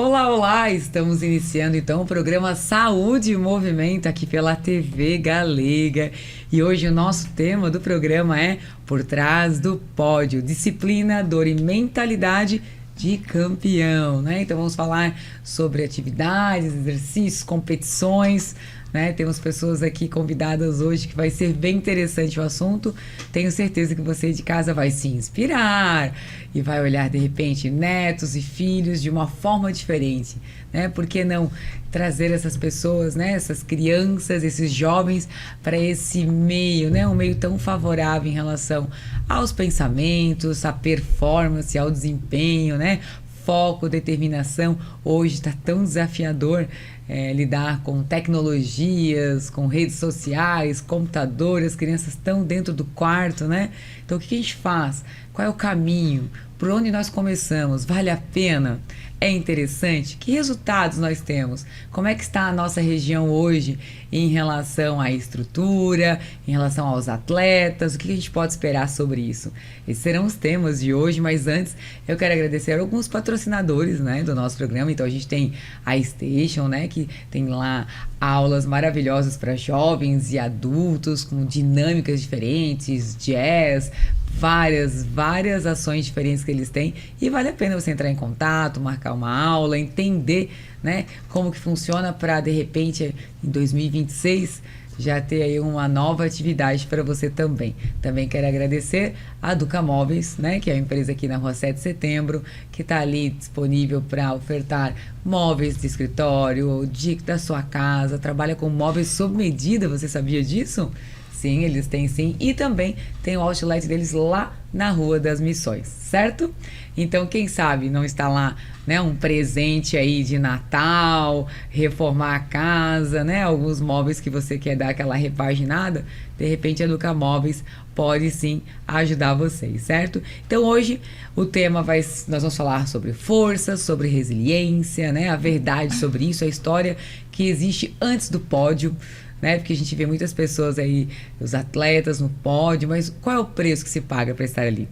Olá, olá! Estamos iniciando então o programa Saúde e Movimento aqui pela TV Galega. E hoje o nosso tema do programa é Por Trás do Pódio, Disciplina, Dor e Mentalidade de Campeão, né? Então vamos falar sobre atividades, exercícios, competições, né? Temos pessoas aqui convidadas hoje que vai ser bem interessante o assunto. Tenho certeza que você de casa vai se inspirar e vai olhar de repente netos e filhos de uma forma diferente, né? Por que não trazer essas pessoas, né? Essas crianças, esses jovens para esse meio, né? Um meio tão favorável em relação aos pensamentos, à performance, ao desempenho, né? Foco, determinação. Hoje está tão desafiador lidar com tecnologias, com redes sociais, computadores, as crianças estão dentro do quarto, né? Então o que a gente faz? Qual é o caminho? Por onde nós começamos? Vale a pena? É interessante? Que resultados nós temos? Como é que está a nossa região hoje em relação à estrutura, em relação aos atletas? O que a gente pode esperar sobre isso? Esses serão os temas de hoje, mas antes eu quero agradecer a alguns patrocinadores, né, do nosso programa. Então a gente tem a Station, né, que tem lá aulas maravilhosas para jovens e adultos, com dinâmicas diferentes, jazz, várias ações diferentes que eles têm, e vale a pena você entrar em contato, marcar uma aula, entender, né, como que funciona para de repente em 2026 já ter aí uma nova atividade para você também. Também quero agradecer a Duca Móveis, né, que é uma empresa aqui na Rua 7 de Setembro, que está ali disponível para ofertar móveis de escritório, da sua casa, trabalha com móveis sob medida, você sabia disso? Sim, eles têm sim. E também tem o outlet deles lá na Rua das Missões, certo? Então, quem sabe não está lá, né, um presente aí de Natal, reformar a casa, né? Alguns móveis que você quer dar aquela repaginada, de repente a Duca Móveis pode sim ajudar vocês, certo? Então hoje o tema nós vamos falar sobre força, sobre resiliência, né? A verdade sobre isso, a história que existe antes do pódio, né? Porque a gente vê muitas pessoas aí, os atletas no pódio, mas qual é o preço que se paga para estar ali?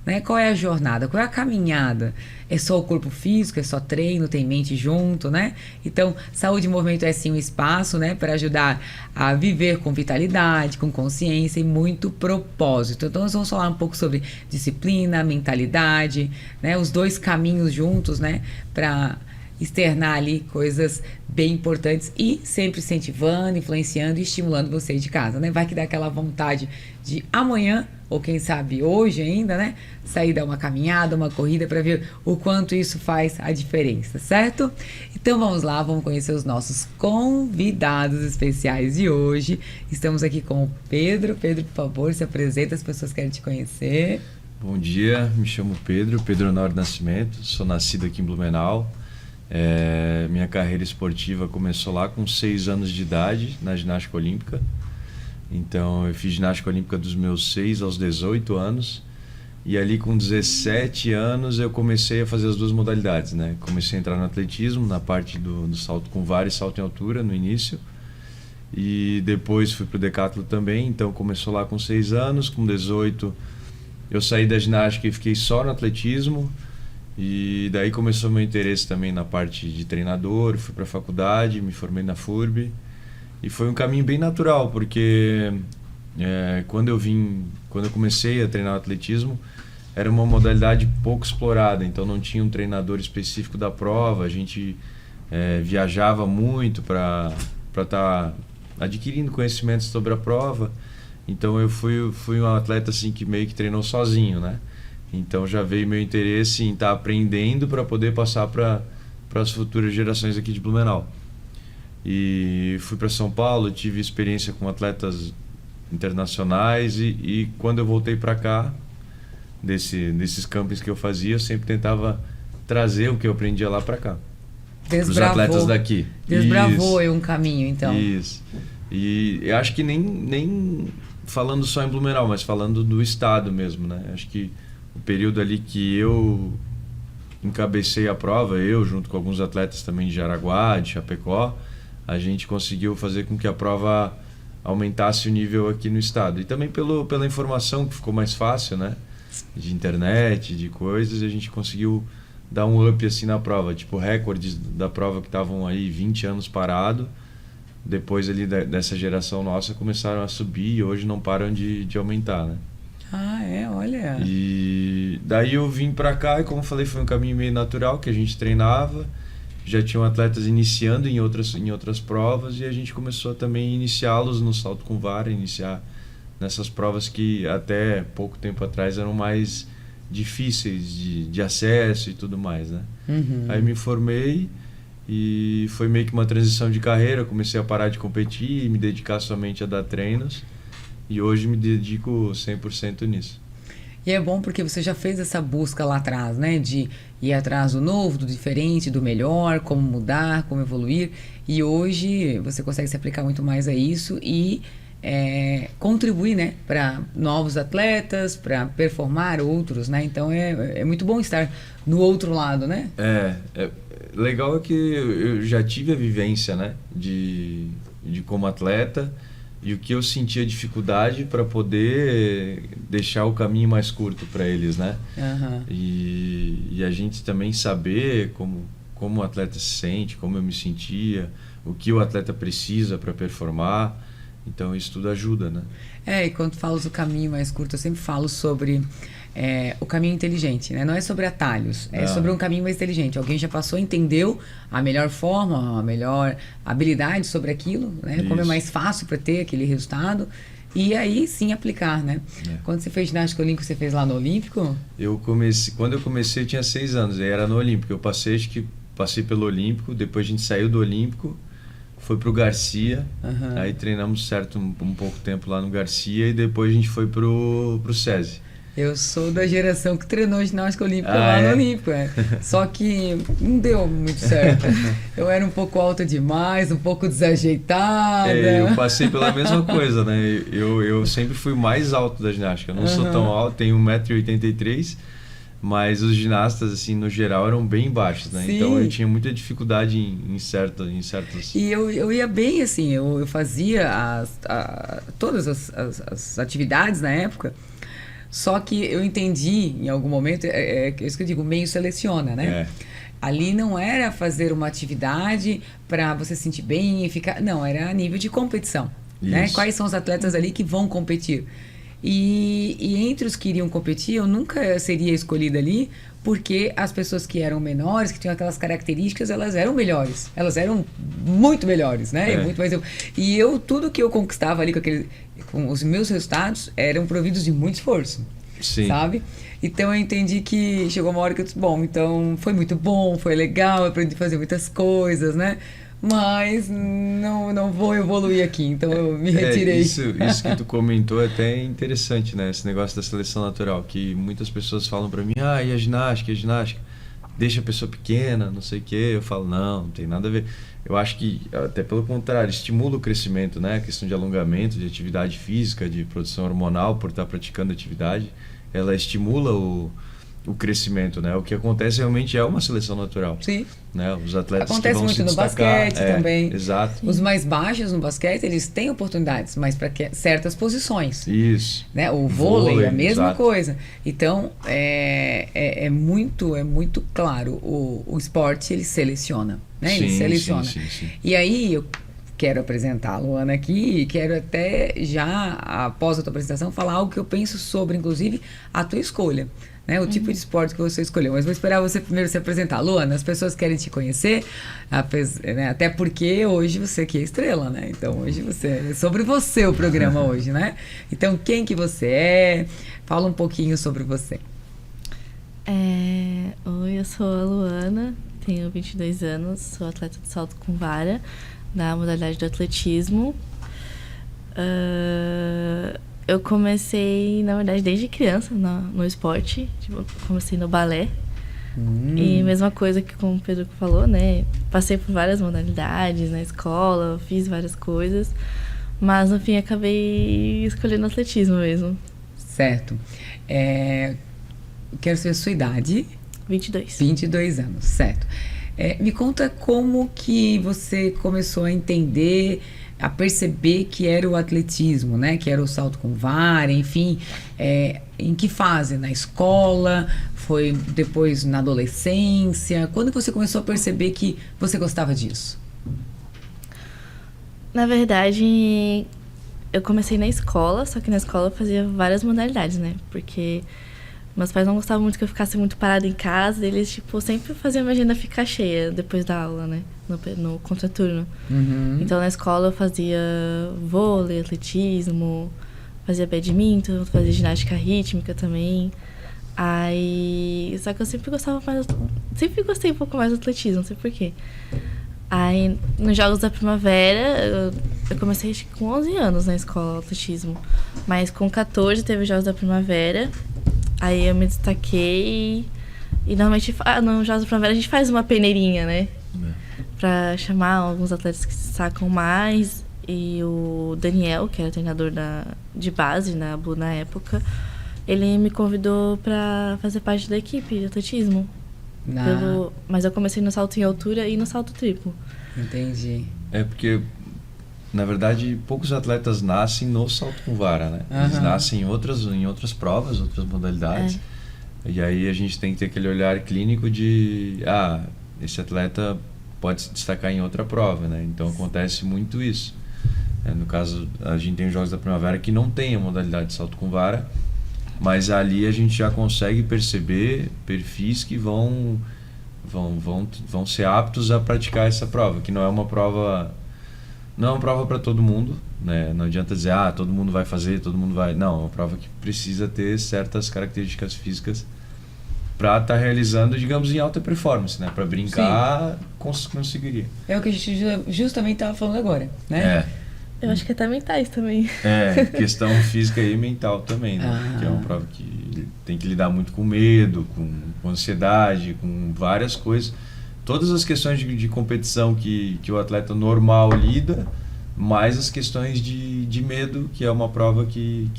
Né? Qual é a jornada? Qual é a caminhada? É só o corpo físico? É só treino? Tem mente junto, né? Então, saúde e movimento é sim um espaço, né, para ajudar a viver com vitalidade, com consciência e muito propósito. Então, nós vamos falar um pouco sobre disciplina, mentalidade, né, os dois caminhos juntos, né, para externar ali coisas bem importantes e sempre incentivando, influenciando e estimulando você de casa, né? Vai que dá aquela vontade de amanhã, ou quem sabe hoje ainda, né? Sair dar uma caminhada, uma corrida para ver o quanto isso faz a diferença, certo? Então vamos lá, vamos conhecer os nossos convidados especiais de hoje. Estamos aqui com o Pedro. Pedro, por favor, se apresenta, as pessoas querem te conhecer. Bom dia, me chamo Pedro Honório Nascimento, sou nascido aqui em Blumenau. Minha carreira esportiva começou lá com 6 anos de idade na ginástica olímpica. Então eu fiz ginástica olímpica dos meus 6 aos 18 anos, e ali com 17 anos eu comecei a fazer as duas modalidades, né? Comecei a entrar no atletismo, na parte do salto com vara e salto em altura no início, e depois fui pro decathlon também. Então começou lá com 6 anos, com 18 eu saí da ginástica e fiquei só no atletismo. E daí começou meu interesse também na parte de treinador, fui para a faculdade, me formei na FURB, e foi um caminho bem natural, porque quando eu comecei a treinar atletismo, era uma modalidade pouco explorada, então não tinha um treinador específico da prova, a gente viajava muito para estar adquirindo conhecimentos sobre a prova. Então eu fui um atleta assim que meio que treinou sozinho, né? Então já veio meu interesse em estar aprendendo para poder passar para as futuras gerações aqui de Blumenau. E fui para São Paulo, tive experiência com atletas internacionais, e quando eu voltei para cá, desses campings que eu fazia, eu sempre tentava trazer o que eu aprendia lá para cá, para os atletas daqui. Desbravou um caminho, então. Isso. E eu acho que nem falando só em Blumenau, mas falando do estado mesmo, né? Acho que o período ali que eu encabecei a prova, eu junto com alguns atletas também de Jaraguá, de Chapecó, a gente conseguiu fazer com que a prova aumentasse o nível aqui no estado. E também pela informação que ficou mais fácil, né? De internet, de coisas, a gente conseguiu dar um up assim na prova. Tipo, recordes da prova que estavam aí 20 anos parado, depois ali dessa geração nossa começaram a subir e hoje não param de aumentar, né? Ah, olha. E daí eu vim pra cá e, como eu falei, foi um caminho meio natural que a gente treinava. Já tinham atletas iniciando em outras provas e a gente começou também a iniciá-los no salto com vara, iniciar nessas provas que até pouco tempo atrás eram mais difíceis de acesso e tudo mais, né? Uhum. Aí me formei e foi meio que uma transição de carreira. Comecei a parar de competir e me dedicar somente a dar treinos. E hoje me dedico 100% nisso. E é bom porque você já fez essa busca lá atrás, né? De ir atrás do novo, do diferente, do melhor, como mudar, como evoluir. E hoje você consegue se aplicar muito mais a isso e contribuir, né? Para novos atletas, para performar outros, né? Então é muito bom estar no outro lado, né? Legal é que eu já tive a vivência, né? De como atleta. E o que eu sentia dificuldade para poder deixar o caminho mais curto para eles, né? Uhum. E a gente também saber como o atleta se sente, como eu me sentia, o que o atleta precisa para performar. Então isso tudo ajuda, né? E quando falo do caminho mais curto, eu sempre falo sobre o caminho inteligente, né? Não é sobre atalhos, é sobre um caminho mais inteligente. Alguém já passou, entendeu a melhor forma, a melhor habilidade sobre aquilo, né? Isso. Como é mais fácil para ter aquele resultado. E aí sim aplicar, né? Quando você fez ginástica olímpica, você fez lá no Olímpico? Quando eu comecei eu tinha 6 anos, aí era no Olímpico. Eu passei pelo Olímpico, depois a gente saiu do Olímpico, foi pro Garcia, aí treinamos um pouco tempo lá no Garcia e depois a gente foi pro SESI. Eu sou da geração que treinou ginástica olímpica lá no Olímpico. Só que não deu muito certo. Eu era um pouco alta demais, um pouco desajeitada. Eu passei pela mesma coisa, né? Eu sempre fui mais alto da ginástica. Eu não sou tão alto, tenho 1,83 m, mas os ginastas, assim, no geral, eram bem baixos, né? Sim. Então eu tinha muita dificuldade em certos... E eu ia bem, assim, eu fazia todas as atividades na época. Só que eu entendi em algum momento, é isso que eu digo, o meio seleciona, né? Ali não era fazer uma atividade para você se sentir bem e ficar... Não, era a nível de competição, né? Quais são os atletas ali que vão competir? E entre os que iriam competir, eu nunca seria escolhida ali porque as pessoas que eram menores, que tinham aquelas características, elas eram melhores. Elas eram muito melhores, né? E tudo que eu conquistava ali com os meus resultados eram providos de muito esforço. Sim. Sabe? Então eu entendi que chegou uma hora que eu disse, bom, então foi muito bom, foi legal, eu aprendi a fazer muitas coisas, né? Mas não vou evoluir aqui, então eu me retirei. Isso que tu comentou é até interessante, né? Esse negócio da seleção natural, que muitas pessoas falam pra mim, e a ginástica, deixa a pessoa pequena, não sei o quê. Eu falo, não tem nada a ver. Eu acho que, até pelo contrário, estimula o crescimento, né? A questão de alongamento, de atividade física, de produção hormonal por estar praticando atividade, ela estimula o crescimento, né? O que acontece realmente é uma seleção natural. Sim. Né? Os atletas acontece que vão muito se no destacar, basquete também. Exato. Os mais baixos no basquete, eles têm oportunidades, mas para certas posições. Isso. Né? O vôlei é a mesma exato. coisa. Então, é muito claro. O esporte, ele seleciona. Né? Ele seleciona. Sim. E aí, eu quero apresentar a Luana aqui e quero até já, após a tua apresentação, falar algo que eu penso sobre, inclusive, a tua escolha. Né, o tipo de esporte que você escolheu. Mas vou esperar você primeiro se apresentar. Luana, as pessoas querem te conhecer, né, até porque hoje você aqui é estrela, né? Então hoje é sobre você o programa hoje, né? Então quem que você é? Fala um pouquinho sobre você. Oi, eu sou a Luana, tenho 22 anos, sou atleta de salto com vara, na modalidade do atletismo. Eu comecei, na verdade, desde criança no esporte. Tipo, comecei no balé. E mesma coisa que como o Pedro falou, né? Passei por várias modalidades na escola, fiz várias coisas. Mas, no fim, acabei escolhendo atletismo mesmo. Certo. Quero saber a sua idade. 22. 22 anos, certo. Me conta como que você começou a entender a perceber que era o atletismo, né? Que era o salto com vara, enfim. Em que fase? Na escola? Foi depois na adolescência? Quando que você começou a perceber que você gostava disso? Na verdade, eu comecei na escola, só que na escola eu fazia várias modalidades, né? Porque meus pais não gostavam muito que eu ficasse muito parada em casa, eles, tipo, sempre faziam minha agenda ficar cheia depois da aula, né? No contraturno. Uhum. Então, na escola eu fazia vôlei, atletismo, fazia badminton, fazia ginástica rítmica também. Aí... Só que eu sempre gostava mais... Sempre gostei um pouco mais do atletismo, não sei porquê. Aí, nos Jogos da Primavera, eu comecei acho que com 11 anos na escola, atletismo. Mas com 14 teve os Jogos da Primavera. Aí eu me destaquei e normalmente nos Jogos da Primavera a gente faz uma peneirinha, né? Pra chamar alguns atletas que se sacam mais. E o Daniel, que era treinador de base na Blue na época, ele me convidou pra fazer parte da equipe de atletismo. Mas eu comecei no salto em altura e no salto triplo. Entendi. Porque, na verdade, poucos atletas nascem no salto com vara, né? Eles nascem em outras provas, outras modalidades. E aí a gente tem que ter aquele olhar clínico de... esse atleta pode se destacar em outra prova, né? Então acontece muito isso. No caso, a gente tem os Jogos da Primavera que não tem a modalidade de salto com vara, mas ali a gente já consegue perceber perfis que vão ser aptos a praticar essa prova, que não é uma prova para todo mundo, né? Não adianta dizer, todo mundo vai fazer, todo mundo vai... Não, é uma prova que precisa ter certas características físicas para estar realizando, digamos, em alta performance, né? Para brincar, conseguiria. É o que a gente justamente estava falando agora, né? Eu acho que até mentais também. Questão física e mental também, né? Que é uma prova que tem que lidar muito com medo, com ansiedade, com várias coisas. Todas as questões de competição que o atleta normal lida, mais as questões de medo, que é uma prova que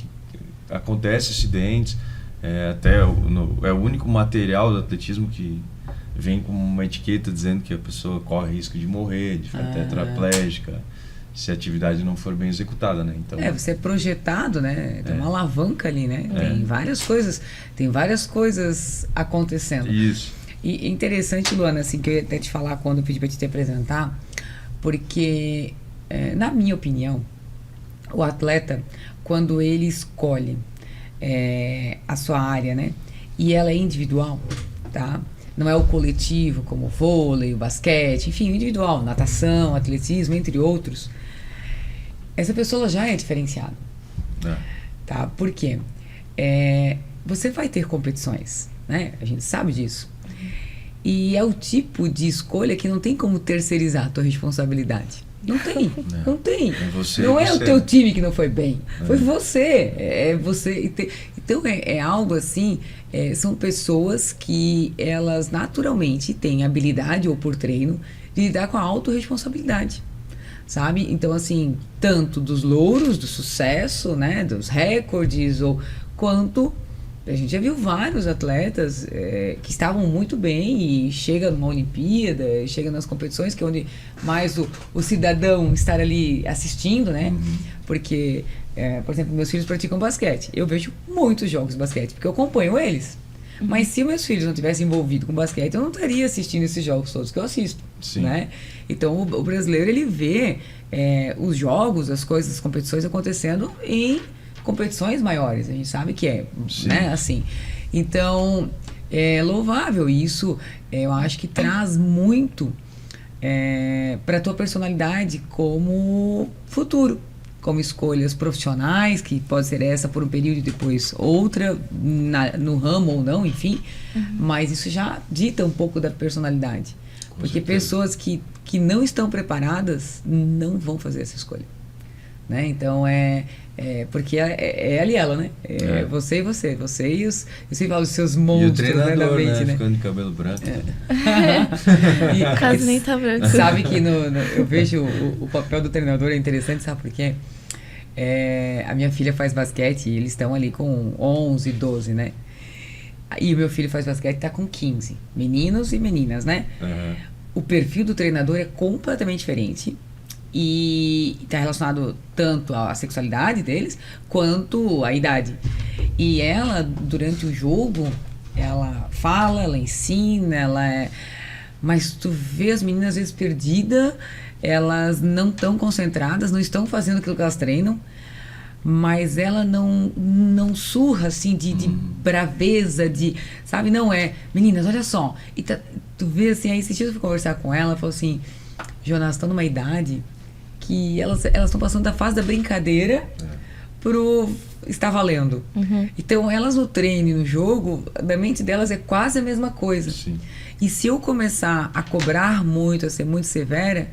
acontece acidentes. É o único material do atletismo que vem com uma etiqueta dizendo que a pessoa corre risco de morrer, de ficar tetraplégica, se a atividade não for bem executada, né? Então, você é projetado, né? Tem uma alavanca ali, né? Tem várias coisas acontecendo. Isso. E é interessante, Luana, assim, que eu ia até te falar quando eu pedi para te apresentar, porque, na minha opinião, o atleta, quando ele escolhe a sua área, né? E ela é individual, tá? Não é o coletivo, como o vôlei, o basquete, enfim, o individual, natação, atletismo, entre outros. Essa pessoa já é diferenciada. Tá? Por quê? Você vai ter competições, né? A gente sabe disso. E é o tipo de escolha que não tem como terceirizar a tua responsabilidade. Não tem, não tem. Não é o teu time que não foi bem, foi você. Você. Então é algo assim, são pessoas que elas naturalmente têm habilidade ou por treino de lidar com a autorresponsabilidade, sabe? Então assim, tanto dos louros, do sucesso, né, dos recordes, quanto a gente já viu vários atletas que estavam muito bem e chega numa Olimpíada, chega nas competições, que é onde mais o cidadão estar ali assistindo, né? Porque, por exemplo, meus filhos praticam basquete. Eu vejo muitos jogos de basquete, porque eu acompanho eles. Mas se meus filhos não tivessem envolvido com basquete, eu não estaria assistindo esses jogos todos que eu assisto. Né? Então, o brasileiro, ele vê os jogos, as coisas, as competições acontecendo em competições maiores, a gente sabe que né, assim. Então, é louvável isso, eu acho que traz muito para a tua personalidade como futuro, como escolhas profissionais, que pode ser essa por um período e depois outra, no ramo ou não, enfim, mas isso já dita um pouco da personalidade, porque pessoas que não estão preparadas não vão fazer essa escolha. Né? Então porque ali ela, né? Você e você. Você e os. Eu sempre falo os seus monstros, e o treinador, né, da mente, né? Ficando de cabelo branco. Quase nem tá branco. Sabe que eu vejo o papel do treinador é interessante, sabe por quê? A minha filha faz basquete e eles estão ali com 11, 12, né? E o meu filho faz basquete e tá com 15. Meninos e meninas, né? O perfil do treinador é completamente diferente e está relacionado tanto à sexualidade deles quanto à idade. E ela, durante o jogo, ela fala, ela ensina, mas tu vê as meninas às vezes perdidas, elas não estão concentradas, não estão fazendo aquilo que elas treinam, mas ela não surra assim de braveza, sabe, não é, meninas, olha só, e tu vê assim, aí esses dias eu fui conversar com ela, falou assim, Jonas, estão numa idade que elas estão passando da fase da brincadeira pro estar valendo. Então elas no treino e no jogo, da mente delas é quase a mesma coisa. Sim. E se eu começar a cobrar muito, a ser muito severa,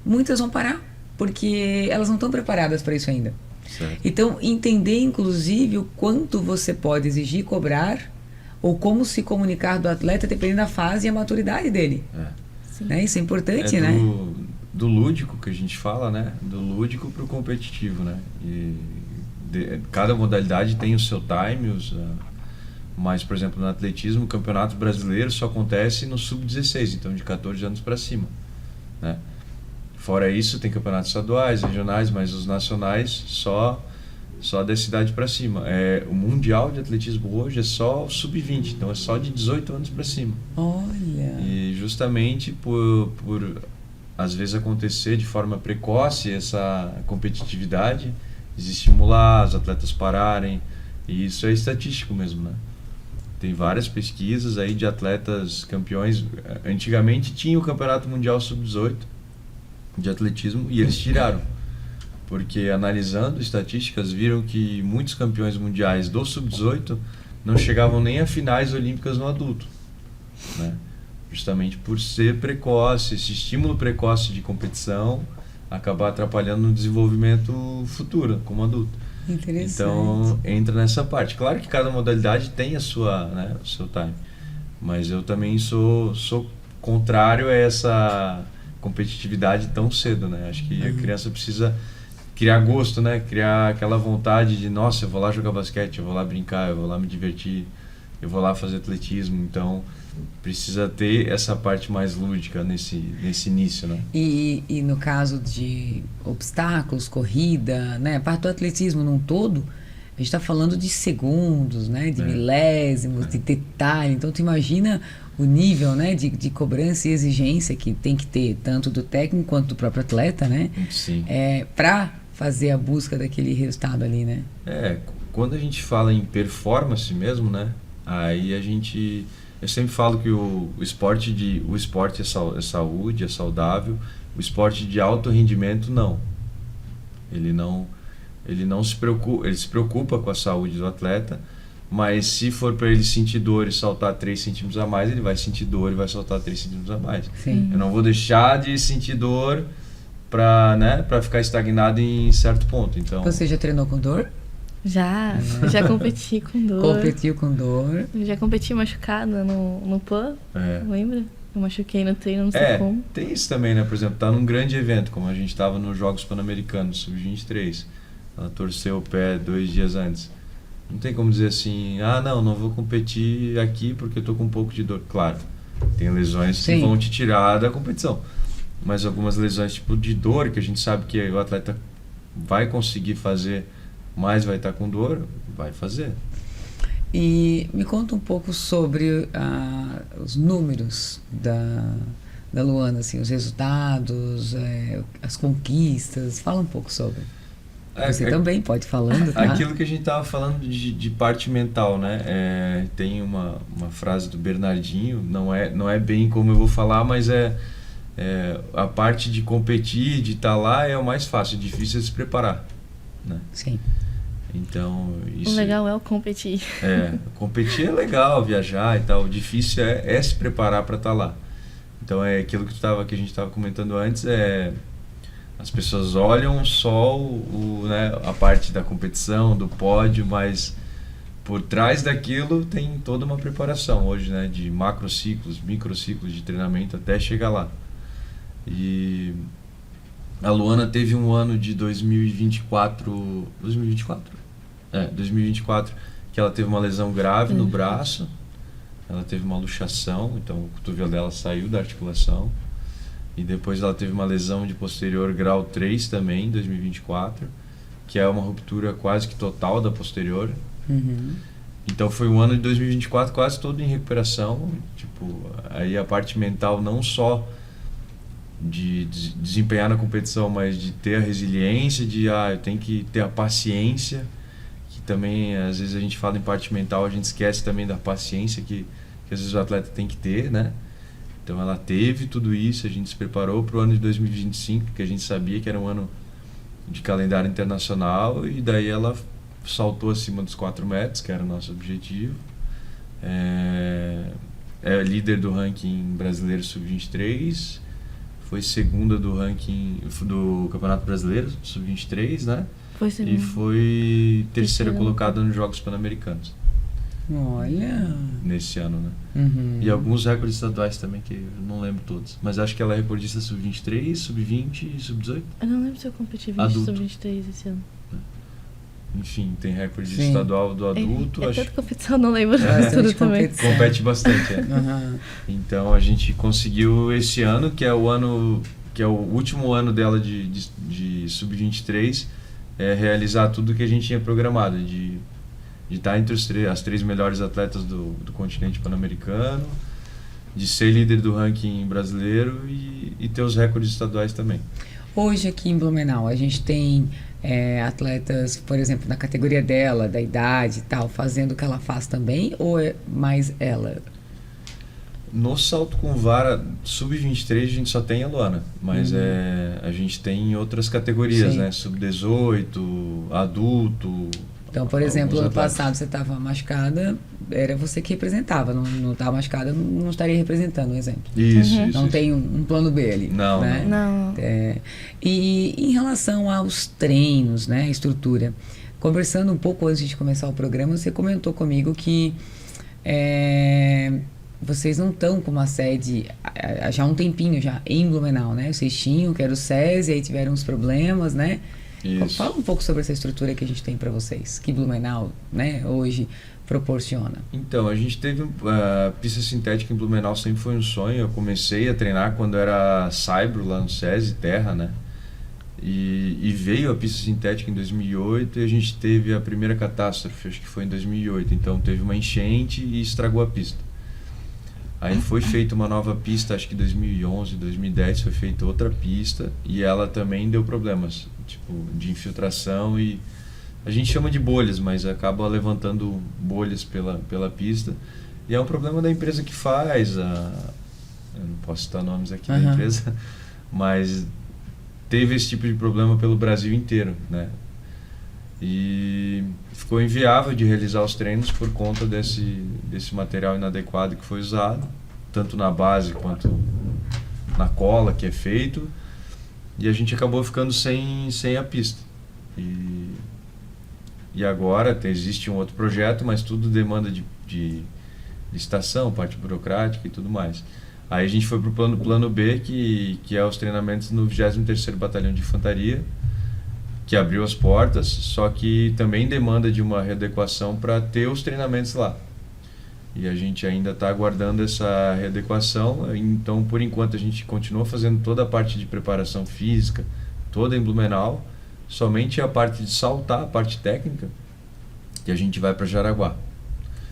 muitas vão parar, porque elas não estão preparadas para isso ainda. Certo. Então, entender, inclusive, o quanto você pode exigir, cobrar, ou como se comunicar do atleta, dependendo da fase e a maturidade dele. Né? Isso é importante, né? Do lúdico que a gente fala, né? Do lúdico para o competitivo, né? E cada modalidade tem o seu time, mas, por exemplo, no atletismo, o campeonato brasileiro só acontece no sub-16, então de 14 anos para cima, né? Fora isso, tem campeonatos estaduais, regionais, mas os nacionais só da cidade para cima. O mundial de atletismo hoje é só sub-20, então é só de 18 anos para cima. Olha! E justamente por às vezes acontecer de forma precoce essa competitividade, desestimular os atletas pararem, e isso é estatístico mesmo, né? Tem várias pesquisas aí de atletas campeões. Antigamente tinha o Campeonato Mundial Sub-18 de atletismo e eles tiraram, porque analisando estatísticas viram que muitos campeões mundiais do Sub-18 não chegavam nem a finais olímpicas no adulto, né? Justamente por ser precoce, esse estímulo precoce de competição acabar atrapalhando no desenvolvimento futuro como adulto. Interessante. Então entra nessa parte. Claro que cada modalidade tem a sua, né, o seu time, mas eu também sou contrário a essa competitividade tão cedo, né? Acho que a criança precisa criar gosto, né? Criar aquela vontade de, nossa, eu vou lá jogar basquete, eu vou lá brincar, eu vou lá me divertir, eu vou lá fazer atletismo. Então precisa ter essa parte mais lúdica nesse início, né? E no caso de obstáculos, corrida, né? A parte do atletismo num todo, a gente está falando de segundos, né? De milésimos, de detalhe. Então tu imagina o nível, né, de cobrança e exigência que tem que ter, tanto do técnico quanto do próprio atleta, né? Sim. Para fazer a busca daquele resultado ali, né? Quando a gente fala em performance mesmo, né? Aí eu sempre falo que o esporte é saúde, é saudável. O esporte de alto rendimento não. Ele se preocupa com a saúde do atleta, mas se for para ele sentir dor e saltar 3 centímetros a mais, ele vai sentir dor e vai saltar 3 centímetros a mais. Sim. Eu não vou deixar de sentir dor para ficar estagnado em certo ponto. Então, Você já treinou com dor? Já competi com dor. Competiu com dor. Já competi machucada no PAN, lembra? Eu machuquei no treino, não sei como. Tem isso também, né? Por exemplo, tá num grande evento, como a gente estava nos Jogos Pan-Americanos, Sub-23. Ela torceu o pé 2 dias antes. Não tem como dizer assim, não vou competir aqui porque eu tô com um pouco de dor. Claro, tem lesões que vão te tirar da competição. Mas algumas lesões tipo de dor, que a gente sabe que o atleta vai conseguir fazer, mas vai estar com dor, vai fazer. E me conta um pouco sobre os números da Luana, assim, os resultados, as conquistas. Fala um pouco sobre. Você também pode ir falando, tá? Aquilo que a gente estava falando de parte mental, né? Tem uma frase do Bernardinho, não é bem como eu vou falar, mas a parte de competir, de estar lá é o mais fácil, o difícil é se preparar, né? Sim. Então, o legal é o competir. Competir é legal, viajar e tal. O difícil é se preparar para estar lá. Então é aquilo que a gente estava comentando antes, as pessoas olham só né, a parte da competição, do pódio, mas por trás daquilo tem toda uma preparação hoje, né, de macrociclos, microciclos de treinamento até chegar lá. E a Luana teve um ano de 2024, que ela teve uma lesão grave no braço, ela teve uma luxação, então o cotovelo dela saiu da articulação. E depois ela teve uma lesão de posterior grau 3 também, em 2024, que é uma ruptura quase que total da posterior. Então foi um ano de 2024 quase todo em recuperação. Tipo, aí a parte mental não só de desempenhar na competição, mas de ter a resiliência, eu tenho que ter a paciência, que também às vezes a gente fala em parte mental, a gente esquece também da paciência que às vezes o atleta tem que ter, né? Então ela teve tudo isso, a gente se preparou para o ano de 2025, porque a gente sabia que era um ano de calendário internacional, e daí ela saltou acima dos 4 metros, que era o nosso objetivo. É líder do ranking brasileiro sub-23, foi segunda do ranking do Campeonato Brasileiro sub-23, né? Foi segunda. E foi terceira colocada nos Jogos Pan-Americanos. Olha! Nesse ano, né? E alguns recordes estaduais também, que eu não lembro todos. Mas acho que ela é recordista sub-23, sub-20 e sub-18. Eu não lembro se eu competi 20 sub-23 esse ano. Enfim, tem recorde estadual do adulto. Tanta competição, não lembro tudo também. Compete bastante, Então a gente conseguiu esse ano, que é o último ano dela de sub-23, realizar tudo que a gente tinha programado, de estar entre as 3 melhores atletas do continente pan-americano, de ser líder do ranking brasileiro e ter os recordes estaduais também. Hoje aqui em Blumenau a gente tem atletas, por exemplo, na categoria dela, da idade e tal, fazendo o que ela faz também, ou é mais ela? No salto com vara sub-23 a gente só tem a Luana, mas a gente tem outras categorias, né? Sub-18, adulto. Então, por exemplo, ano passado você estava machucada, era você que representava, não estava machucada, não estaria representando, um exemplo. Isso. Não tem um plano B ali. Não, né? Não. E em relação aos treinos, né, a estrutura, conversando um pouco antes de começar o programa, você comentou comigo que vocês não estão com uma sede já há um tempinho já em Blumenau, né? Vocês tinham, que era o SESI, aí tiveram uns problemas, né? Isso. Fala um pouco sobre essa estrutura que a gente tem para vocês, que Blumenau, né, hoje proporciona. Então, a gente teve a pista sintética em Blumenau, sempre foi um sonho. Eu comecei a treinar quando era saibro lá no SESI, terra, né? E veio a pista sintética em 2008 e a gente teve a primeira catástrofe, acho que foi em 2008. Então teve uma enchente e estragou a pista. Aí foi feita uma nova pista, acho que em 2011, 2010 foi feita outra pista e ela também deu problemas, tipo, de infiltração, e a gente chama de bolhas, mas acaba levantando bolhas pela pista. E é um problema da empresa que faz, eu não posso citar nomes aqui da empresa, mas teve esse tipo de problema pelo Brasil inteiro, né? E ficou inviável de realizar os treinos por conta desse material inadequado que foi usado, tanto na base quanto na cola que é feito, e a gente acabou ficando sem a pista. E agora existe um outro projeto, mas tudo demanda de licitação, parte burocrática e tudo mais. Aí a gente foi para o plano B, que é os treinamentos no 23º Batalhão de Infantaria, que abriu as portas, só que também demanda de uma readequação para ter os treinamentos lá. E a gente ainda está aguardando essa readequação, então por enquanto a gente continua fazendo toda a parte de preparação física, toda em Blumenau, somente a parte de saltar, a parte técnica, que a gente vai para Jaraguá.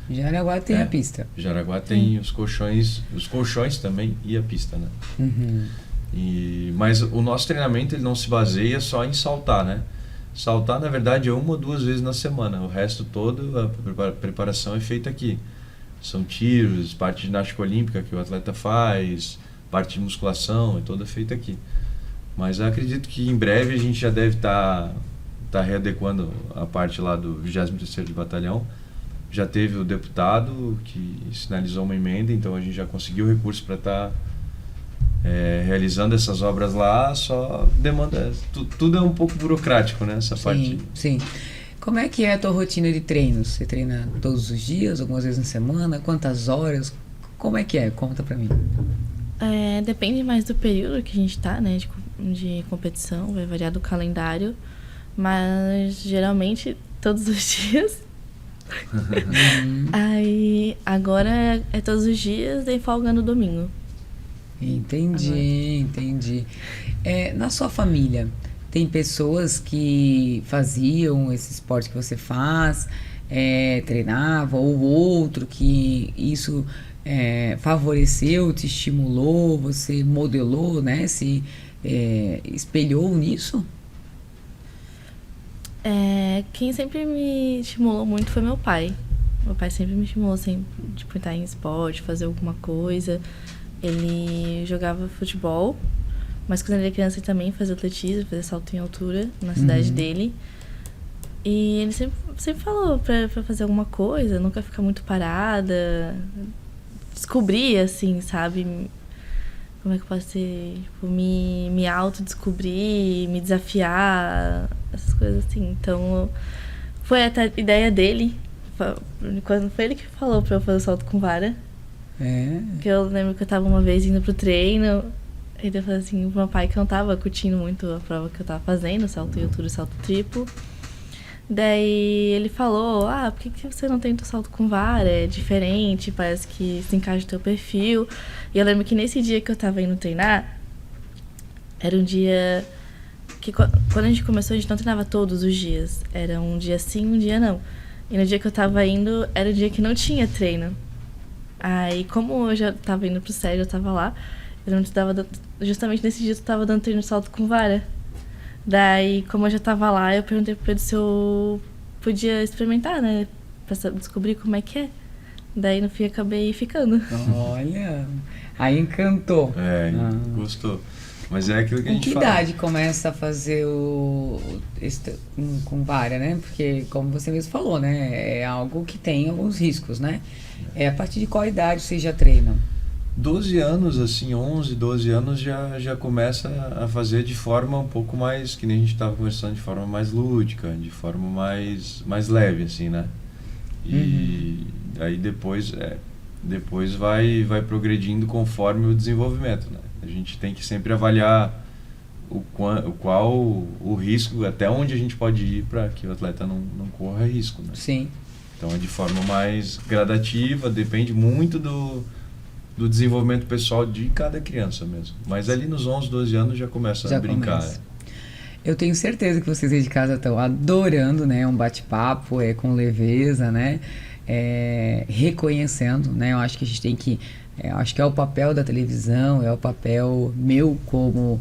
Jaraguá tem a pista. Jaraguá tem os colchões também e a pista, né? Mas o nosso treinamento ele não se baseia só em saltar, né? Saltar, na verdade, é 1 ou 2 vezes na semana. O resto todo, a preparação é feita aqui. São tiros, parte de ginástica olímpica que o atleta faz, parte de musculação, é toda feita aqui. Mas eu acredito que em breve a gente já deve estar readequando a parte lá do 23º Batalhão. Já teve o deputado que sinalizou uma emenda, então a gente já conseguiu recursos para estar realizando essas obras lá, só demanda... Tudo é um pouco burocrático, né? Essa parte. Sim. Como é que é a tua rotina de treinos? Você treina todos os dias, algumas vezes na semana? Quantas horas? Como é que é? Conta pra mim. Depende mais do período que a gente tá, né? De competição, vai variar do calendário. Mas, geralmente, todos os dias. Aí, agora é todos os dias, daí folga no domingo. Entendi. Na sua família, tem pessoas que faziam esse esporte que você faz, treinava, ou outro que isso favoreceu, te estimulou, você modelou, né? Se espelhou nisso? Quem sempre me estimulou muito foi meu pai. Meu pai sempre me estimulou, assim, tipo, estar em esporte, fazer alguma coisa. Ele jogava futebol, mas quando ele era criança ele também fazia atletismo, fazia salto em altura na cidade dele. E ele sempre falou pra fazer alguma coisa, nunca ficar muito parada, descobrir, assim, sabe? Como é que eu posso ser? Tipo, me autodescobrir, me desafiar, essas coisas assim. Então, foi até a ideia dele. Quando foi ele que falou pra eu fazer salto com vara. Que eu lembro que eu tava uma vez indo pro treino, e eu falei assim pro meu pai que eu não tava curtindo muito a prova que eu tava fazendo, salto em altura e salto triplo. Daí ele falou, por que você não tenta o salto com vara? É diferente, parece que se encaixa no teu perfil. E eu lembro que nesse dia que eu tava indo treinar, era um dia que quando a gente começou, a gente não treinava todos os dias. Era um dia sim, um dia não. E no dia que eu tava indo, era o dia que não tinha treino. Aí, como eu já tava indo pro sério, eu tava lá, justamente nesse dia eu tava dando treino de salto com vara. Daí, como eu já tava lá, eu perguntei pro Pedro se eu podia experimentar, né? Pra descobrir como é que é. Daí, no fim, acabei ficando. Olha, aí encantou. Gostou. Mas é aquilo que a gente fala. fala. Com que idade começa a fazer com vara, né? Porque, como você mesmo falou, né? É algo que tem alguns riscos, né? A partir de qual idade vocês já treinam? 12 anos, assim, 11, 12 anos já começa a fazer de forma um pouco mais, que nem a gente estava conversando, de forma mais lúdica, de forma mais leve, assim, né? E aí depois vai progredindo conforme o desenvolvimento, né? A gente tem que sempre avaliar o risco, até onde a gente pode ir para que o atleta não corra risco, né? Sim. Então é de forma mais gradativa, depende muito do desenvolvimento pessoal de cada criança mesmo. Mas ali nos 11, 12 anos já começa a brincar. Eu tenho certeza que vocês aí de casa estão adorando, né? Um bate-papo com leveza, né? Reconhecendo, né? Eu acho que a gente tem que... acho que é o papel da televisão, é o papel meu como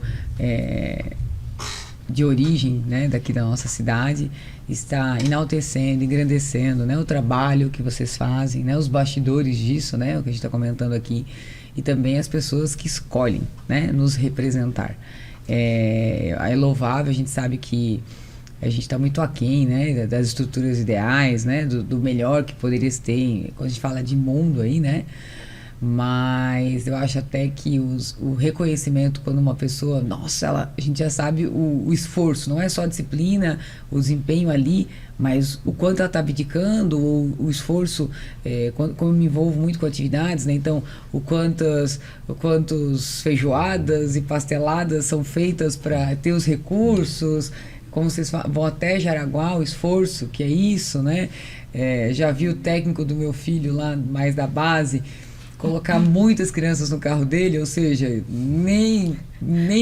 de origem, né, daqui da nossa cidade, está enaltecendo, engrandecendo, né, o trabalho que vocês fazem, né, os bastidores disso, né, o que a gente está comentando aqui, e também as pessoas que escolhem, né, nos representar. É louvável, a gente sabe que a gente está muito aquém, né, das estruturas ideais, né, do melhor que poderia ter, quando a gente fala de mundo aí, né, mas eu acho até que o reconhecimento quando uma pessoa, nossa, a gente já sabe o esforço, não é só a disciplina, o desempenho ali, mas o quanto ela está abdicando, o esforço, como eu me envolvo muito com atividades, né? Então, o quantos feijoadas e pasteladas são feitas para ter os recursos, como vocês vão até Jaraguá, o esforço, que é isso, né? Já vi o técnico do meu filho lá, mais da base, colocar muitas crianças no carro dele, ou seja, nem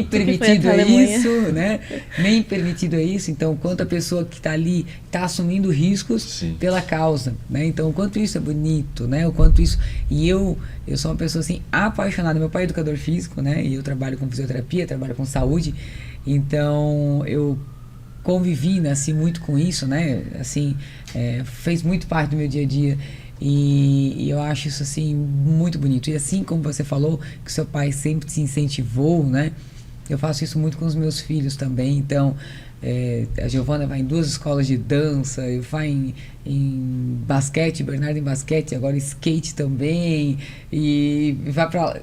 permitido é isso, né? Nem permitido é isso. Então, quanto a pessoa que está ali está assumindo riscos Sim. pela causa, né? Então, o quanto isso é bonito, né? O quanto isso... E eu sou uma pessoa, assim, apaixonada. Meu pai é educador físico, né? E eu trabalho com fisioterapia, trabalho com saúde. Então, eu convivi, nasci muito com isso, né? Assim, fez muito parte do meu dia a dia. E eu acho isso assim muito bonito. E assim como você falou que seu pai sempre te incentivou, né? Eu faço isso muito com os meus filhos também. Então a Giovana vai em 2 escolas de dança, eu vai em basquete, Bernardo em basquete, agora skate também, e vai para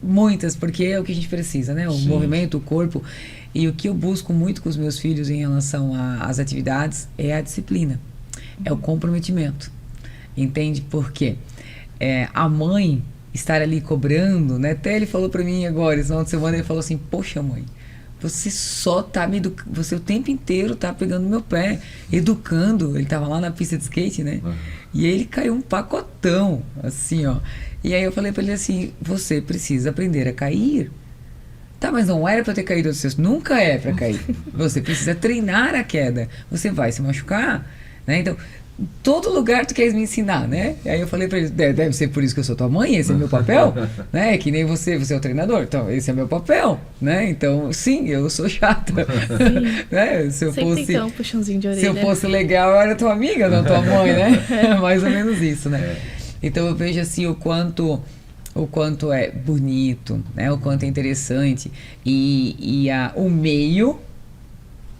muitas, porque é o que a gente precisa, né? O Sim. movimento, o corpo. E o que eu busco muito com os meus filhos em relação às atividades é a disciplina, é o comprometimento. Entende? Porque a mãe estar ali cobrando, né? Até ele falou pra mim agora, esse final de semana, ele falou assim, poxa mãe, você só tá me educando, você o tempo inteiro tá pegando meu pé, educando. Ele tava lá na pista de skate, né? E aí ele caiu um pacotão, assim, ó. E aí eu falei pra ele assim, você precisa aprender a cair. Tá, mas não era pra ter caído dos seus. Nunca é pra cair. Você precisa treinar a queda. Você vai se machucar, né? Então, todo lugar tu queres me ensinar, né? Aí eu falei pra ele, deve ser por isso que eu sou tua mãe, esse é meu papel, né? Que nem você é o treinador, então esse é meu papel, né? Então, sim, eu sou chata. Né? Se eu Sempre fosse, tem que dar um puxãozinho de orelha. se eu fosse legal, eu era tua amiga, não tua mãe, né? Mais ou menos isso, né? Então eu vejo assim o quanto é bonito, né? O quanto é interessante e o meio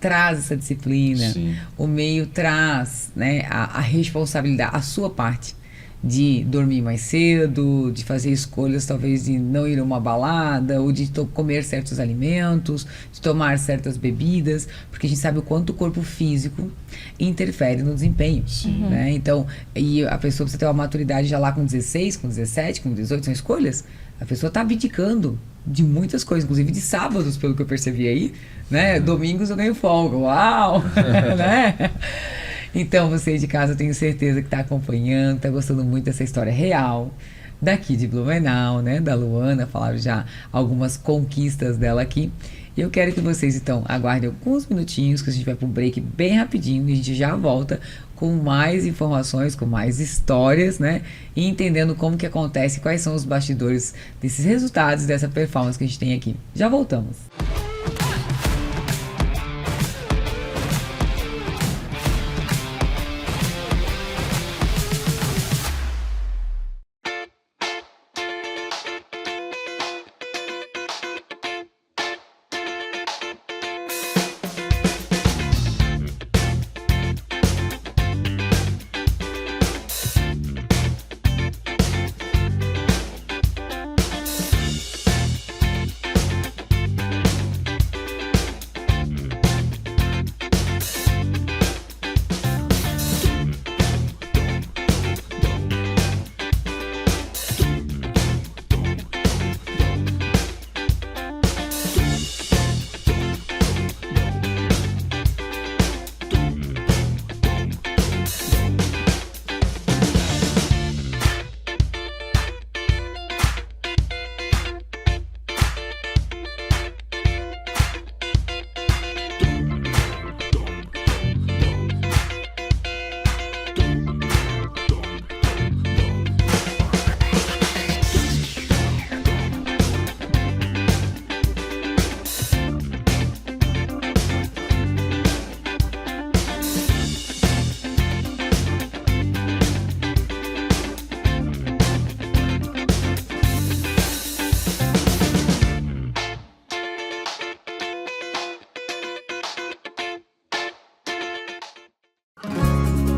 traz essa disciplina. Sim. O meio traz, né, a responsabilidade, a sua parte de dormir mais cedo, de fazer escolhas talvez de não ir a uma balada ou de comer certos alimentos, de tomar certas bebidas, porque a gente sabe o quanto o corpo físico interfere no desempenho, né? Então, e a pessoa precisa ter uma maturidade já lá com 16, com 17, com 18, são escolhas. A pessoa está abdicando de muitas coisas, inclusive de sábados, pelo que eu percebi aí, né? Domingos eu ganho folga, uau! Né? Então, você de casa, eu tenho certeza que está acompanhando, está gostando muito dessa história real, daqui de Blumenau, né? Da Luana, falaram já algumas conquistas dela aqui. E eu quero que vocês, então, aguardem alguns minutinhos, que a gente vai para um break bem rapidinho e a gente já volta com mais informações, com mais histórias, né? E entendendo como que acontece, quais são os bastidores desses resultados, dessa performance que a gente tem aqui. Já voltamos.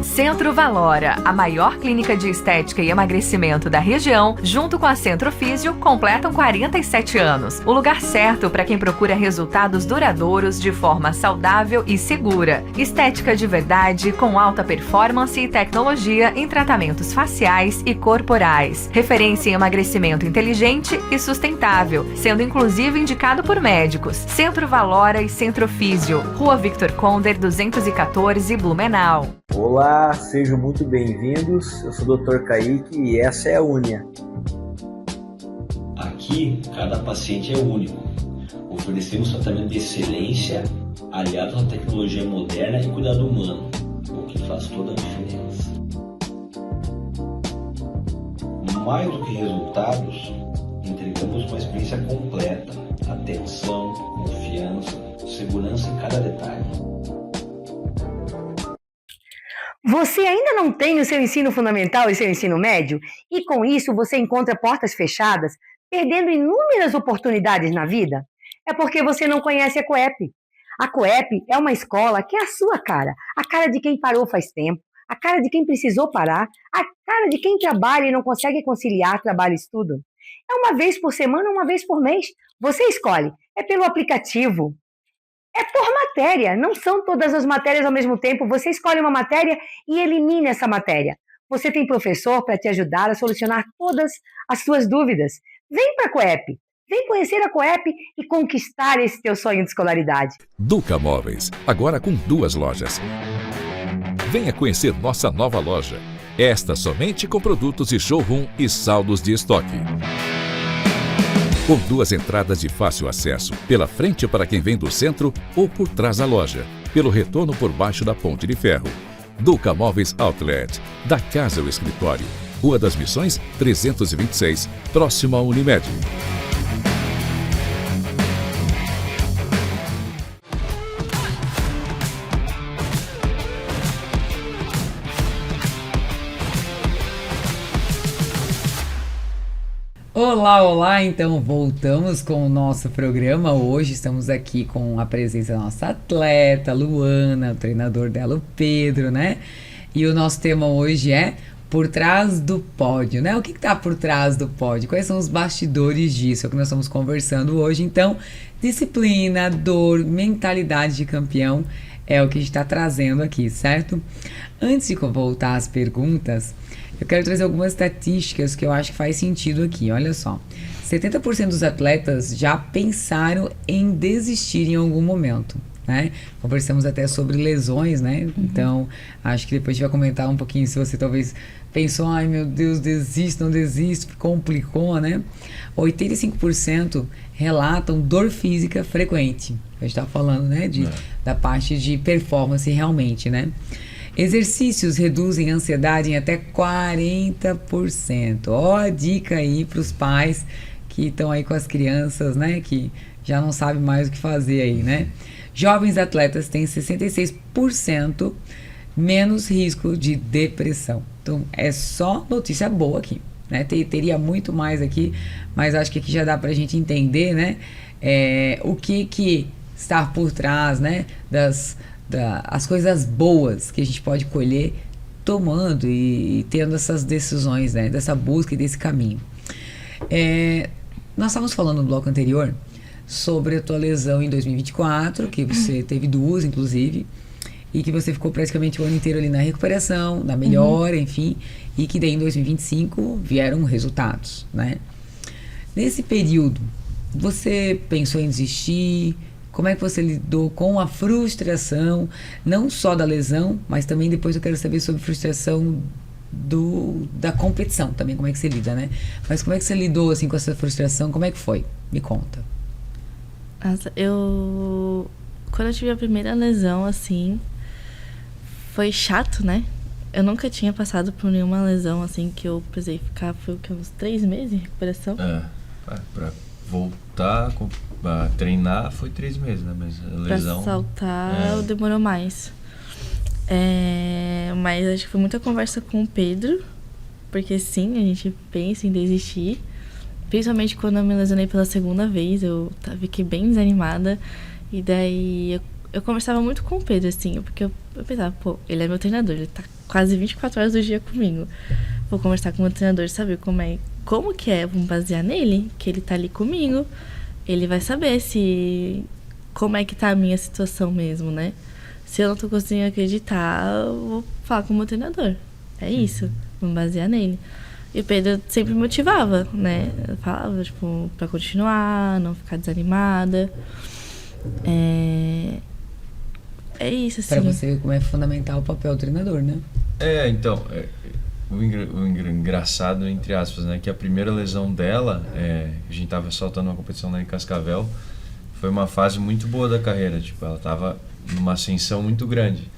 Centro Valora, a maior clínica de estética e emagrecimento da região, junto com a Centro Físio, completam 47 anos. O lugar certo para quem procura resultados duradouros de forma saudável e segura. Estética de verdade, com alta performance e tecnologia em tratamentos faciais e corporais. Referência em emagrecimento inteligente e sustentável, sendo inclusive indicado por médicos. Centro Valora e Centro Físio, Rua Victor Conder, 214, Blumenau. Olá, sejam muito bem-vindos. Eu sou o Dr. Kaique e essa é a Unia. Aqui, cada paciente é único. Oferecemos tratamento de excelência, aliado à tecnologia moderna e cuidado humano, o que faz toda a diferença. Mais do que resultados, entregamos uma experiência completa, atenção, confiança, segurança em cada detalhe. Você ainda não tem o seu ensino fundamental e seu ensino médio? E com isso você encontra portas fechadas, perdendo inúmeras oportunidades na vida? É porque você não conhece a Coep. A Coep é uma escola que é a sua cara, a cara de quem parou faz tempo, a cara de quem precisou parar, a cara de quem trabalha e não consegue conciliar trabalho e estudo. É uma vez por semana, uma vez por mês. Você escolhe, é pelo aplicativo. É por matéria, não são todas as matérias ao mesmo tempo. Você escolhe uma matéria e elimina essa matéria. Você tem professor para te ajudar a solucionar todas as suas dúvidas. Vem para a Coep, Vem conhecer a Coep e conquistar esse teu sonho de escolaridade. Duca Móveis, agora com 2 lojas. Venha conhecer nossa nova loja. Esta somente com produtos de showroom e saldos de estoque. Com 2 entradas de fácil acesso, pela frente para quem vem do centro ou por trás da loja, pelo retorno por baixo da Ponte de Ferro. Duca Móveis Outlet, da casa ao escritório. Rua das Missões, 326, próximo à Unimed. Olá, olá! Então voltamos com o nosso programa. Hoje estamos aqui com a presença da nossa atleta, Luana, o treinador dela, o Pedro, né? E o nosso tema hoje é Por Trás do Pódio, né? O que está por trás do pódio? Quais são os bastidores disso? É o que nós estamos conversando hoje. Então, disciplina, dor, mentalidade de campeão é o que a gente está trazendo aqui, certo? Antes de voltar às perguntas, eu quero trazer algumas estatísticas que eu acho que faz sentido aqui. Olha só, 70% dos atletas já pensaram em desistir em algum momento, né? Conversamos até sobre lesões, né? Então, acho que depois a gente vai comentar um pouquinho se você talvez pensou, ai meu Deus, desisto, não desisto, complicou, né? 85% relatam dor física frequente. A gente tá falando, né? Da parte de performance realmente, né? Exercícios reduzem a ansiedade em até 40%. Ó, a dica aí para os pais que estão aí com as crianças, né? Que já não sabem mais o que fazer aí, né? Jovens atletas têm 66% menos risco de depressão. Então, é só notícia boa aqui, né? Teria muito mais aqui, mas acho que aqui já dá pra gente entender, né? O que está por trás, né? As coisas boas que a gente pode colher tomando e tendo essas decisões, né? Dessa busca e desse caminho. Nós estávamos falando no bloco anterior sobre a tua lesão em 2024, que você teve 2, inclusive, e que você ficou praticamente o ano inteiro ali na recuperação, na melhora, enfim, e que daí em 2025 vieram resultados, né? Nesse período, você pensou em desistir? Como é que você lidou com a frustração, não só da lesão, mas também depois eu quero saber sobre frustração da competição também, como é que você lida, né? Mas como é que você lidou assim com essa frustração, como é que foi? Me conta. Nossa, quando eu tive a primeira lesão, assim, foi chato, né? Eu nunca tinha passado por nenhuma lesão, assim, que eu precisei ficar, foi o que, uns 3 meses em recuperação? Pra voltar a treinar foi 3 meses, né? Mas a lesão... Pra saltar demorou mais. Mas acho que foi muita conversa com o Pedro, porque sim, a gente pensa em desistir. Principalmente quando eu me lesionei pela segunda vez, eu fiquei bem desanimada. E daí eu conversava muito com o Pedro, assim, porque eu pensava, pô, ele é meu treinador, ele tá quase 24 horas do dia comigo. Vou conversar com o meu treinador, saber como que é, vamos basear nele, que ele tá ali comigo. Ele vai saber como é que tá a minha situação mesmo, né? Se eu não tô conseguindo acreditar, eu vou falar com o meu treinador. É isso, vamos basear nele. E o Pedro sempre me motivava, né? Eu falava, tipo, pra continuar, não ficar desanimada. É isso, assim. Pra você, como é fundamental o papel do treinador, né? Então, o engraçado, entre aspas, né? Que a primeira lesão dela, a gente tava saltando uma competição lá em Cascavel, foi uma fase muito boa da carreira, tipo, ela tava numa ascensão muito grande.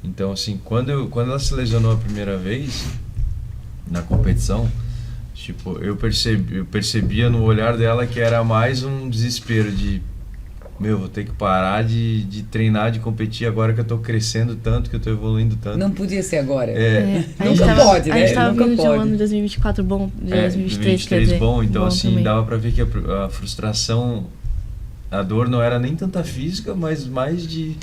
Então, assim, quando ela se lesionou a primeira vez na competição, tipo, eu percebia no olhar dela que era mais um desespero de vou ter que parar de treinar, de competir agora que eu tô crescendo tanto, que eu tô evoluindo tanto. Não podia ser agora. Nunca pode, né? A gente tava Nunca vindo de um pode. ano de 2024 bom, de 2023, quer dizer. bom, então assim, também. dava pra ver que a frustração, a dor não era nem tanta física, mas mais de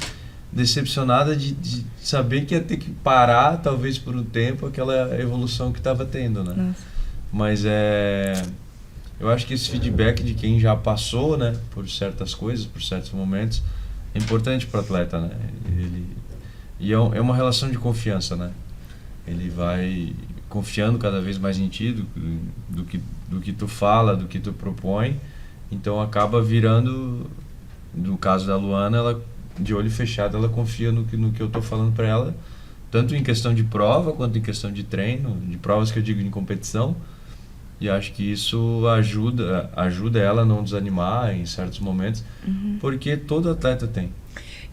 decepcionada de saber que ia ter que parar, talvez por um tempo, aquela evolução que tava tendo, né? Nossa. Mas eu acho que esse feedback de quem já passou, né, por certas coisas, por certos momentos, é importante para o atleta, né? É uma relação de confiança, né? Ele vai confiando cada vez mais em ti, do que tu fala, do que tu propõe, Então acaba virando, no caso da Luana, ela de olho fechado, ela confia no que eu estou falando para ela, tanto em questão de prova quanto em questão de treino, de provas que eu digo em competição. E acho que isso ajuda ela a não desanimar em certos momentos, porque todo atleta tem.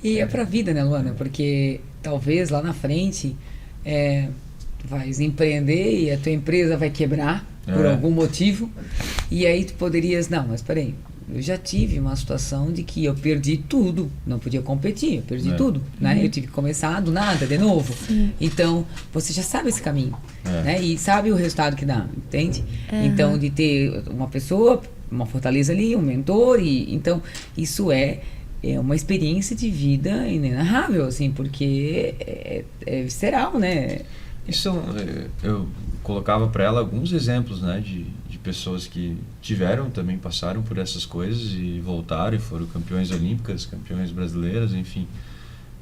E é pra vida, né, Luana? Porque talvez lá na frente tu vais empreender e a tua empresa vai quebrar por algum motivo. E aí tu poderias, não, mas peraí, eu já tive uma situação de que eu perdi tudo, não podia competir, eu perdi tudo, né? Eu tive que começar do nada, de novo. Então, você já sabe esse caminho, né? E sabe o resultado que dá, entende? Então, de ter uma pessoa, uma fortaleza ali, um mentor, então, isso é uma experiência de vida inenarrável, assim, porque é visceral, né? Isso, eu colocava para ela alguns exemplos, né, de pessoas que também passaram por essas coisas e voltaram e foram campeões olímpicas, campeões brasileiras, enfim.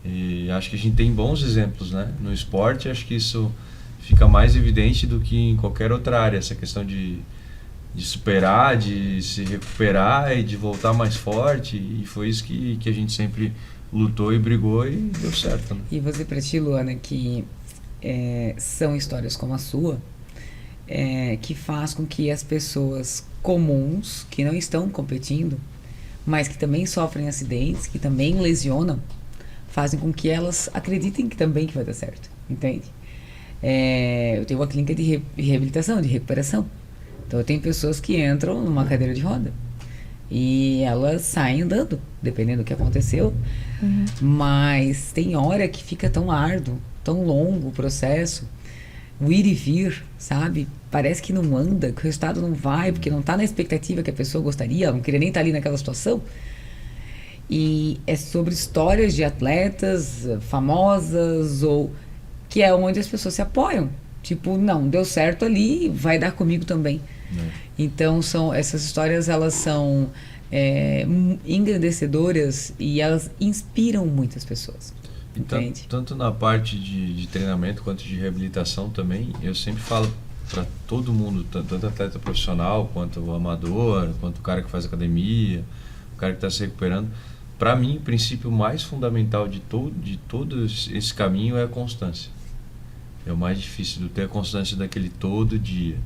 E acho que a gente tem bons exemplos, né? No esporte, acho que isso fica mais evidente do que em qualquer outra área, essa questão de superar, de se recuperar e de voltar mais forte, e foi isso que a gente sempre lutou e brigou e deu certo, né? E você, pra ti, Luana, que são histórias como a sua, que faz com que as pessoas comuns, que não estão competindo, mas que também sofrem acidentes, que também lesionam, fazem com que elas acreditem que também que vai dar certo, entende? Eu tenho uma clínica de reabilitação, de recuperação. Então eu tenho pessoas que entram numa cadeira de roda e elas saem andando, dependendo do que aconteceu. Mas tem hora que fica tão árduo, tão longo o processo, o ir e vir, sabe? Parece que não anda, que o resultado não vai, porque não está na expectativa que a pessoa gostaria, ela não queria nem estar ali naquela situação. E é sobre histórias de atletas famosas, ou que é onde as pessoas se apoiam. Tipo, não, deu certo ali, vai dar comigo também. Então, essas histórias, elas são engrandecedoras e elas inspiram muitas pessoas. Tanto na parte de treinamento quanto de reabilitação também, eu sempre falo para todo mundo, tanto atleta profissional quanto o amador, quanto o cara que faz academia, o cara que está se recuperando. Para mim, o princípio mais fundamental de todo esse caminho é a constância. É o mais difícil, de ter a constância daquele todo dia,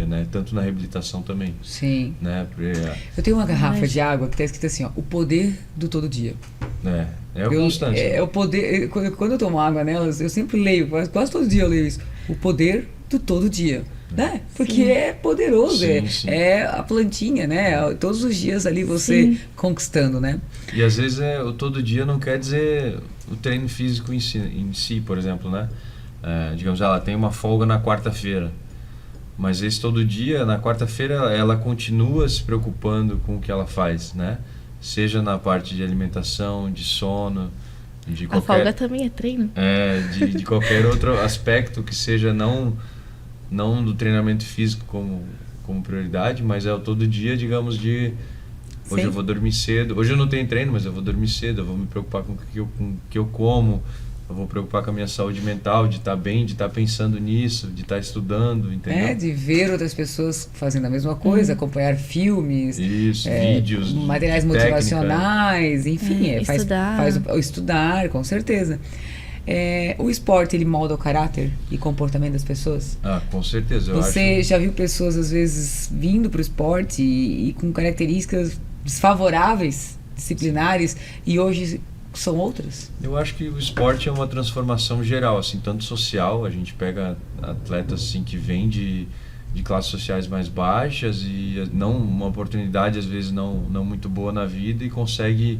né? Tanto na reabilitação também. Sim. Né? Eu tenho uma garrafa de água que está escrito assim, ó, o poder do todo dia. É a constância. É o poder, quando eu tomo água nelas, eu sempre leio, quase todo dia eu leio isso. O poder do todo dia. Né? Porque é poderoso, sim. É a plantinha, né? Todos os dias ali você conquistando, né? E às vezes o todo dia não quer dizer o treino físico em si, por exemplo, né? Digamos, ela tem uma folga na quarta-feira, mas esse todo dia, na quarta-feira, ela continua se preocupando com o que ela faz, né? Seja na parte de alimentação, de sono, de qualquer... A folga também é treino. De qualquer outro aspecto que seja não do treinamento físico como prioridade, mas é o todo dia, digamos, de... Hoje eu vou dormir cedo, hoje eu não tenho treino, mas eu vou dormir cedo, eu vou me preocupar com o que eu como, eu vou preocupar com a minha saúde mental, de estar bem, de estar pensando nisso, de estar estudando, entendeu? De ver outras pessoas fazendo a mesma coisa, acompanhar filmes, vídeos, materiais motivacionais, enfim, estudar, com certeza. O esporte, ele molda o caráter e comportamento das pessoas? Com certeza. Você já viu pessoas, às vezes, vindo para o esporte e com características desfavoráveis, disciplinares, e hoje são outras? Eu acho que o esporte é uma transformação geral, assim, tanto social, a gente pega atletas assim, que vêm de classes sociais mais baixas e não uma oportunidade, às vezes, não muito boa na vida, e consegue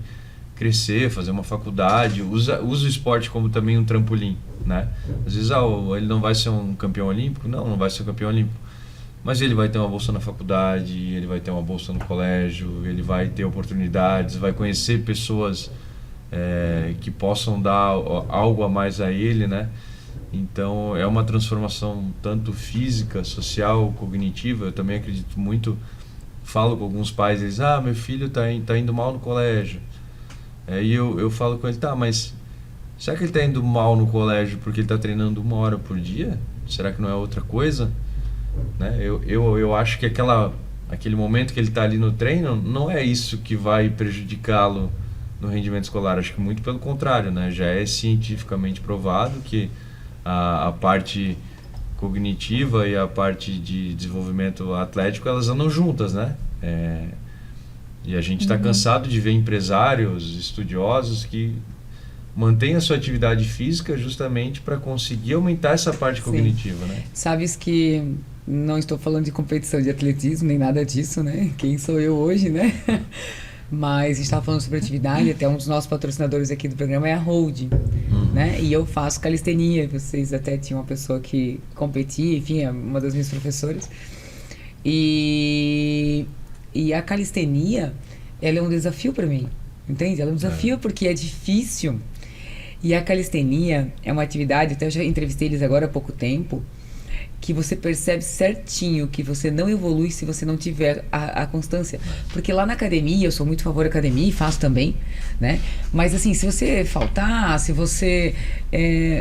crescer, fazer uma faculdade, usa o esporte como também um trampolim, né? Às vezes ele não vai ser um campeão olímpico, não vai ser um campeão olímpico, mas ele vai ter uma bolsa na faculdade, ele vai ter uma bolsa no colégio, ele vai ter oportunidades, vai conhecer pessoas que possam dar algo a mais a ele, né? Então é uma transformação tanto física, social, cognitiva. Eu também acredito muito, falo com alguns pais, eles, meu filho tá indo mal no colégio. E eu falo com ele, mas será que ele está indo mal no colégio porque ele está treinando 1 hora por dia? Será que não é outra coisa? Né? Eu acho que aquela aquele momento que ele está ali no treino, não é isso que vai prejudicá-lo no rendimento escolar. Acho que muito pelo contrário, né? Já é cientificamente provado que a parte cognitiva e a parte de desenvolvimento atlético, elas andam juntas, né? E a gente está cansado de ver empresários, estudiosos que mantêm a sua atividade física justamente para conseguir aumentar essa parte cognitiva, né? Sabes que não estou falando de competição de atletismo, nem nada disso, né? Quem sou eu hoje, né? Mas a gente estava falando sobre atividade, até um dos nossos patrocinadores aqui do programa é a Hold, né? E eu faço calistenia, vocês até tinham uma pessoa que competia, enfim, é uma das minhas professoras. E a calistenia, ela é um desafio para mim, entende? Ela é um desafio porque é difícil. E a calistenia é uma atividade, até eu já entrevistei eles agora há pouco tempo, que você percebe certinho que você não evolui se você não tiver a constância. Porque lá na academia, eu sou muito a favor da academia e faço também, né? Mas assim, se você faltar, se você...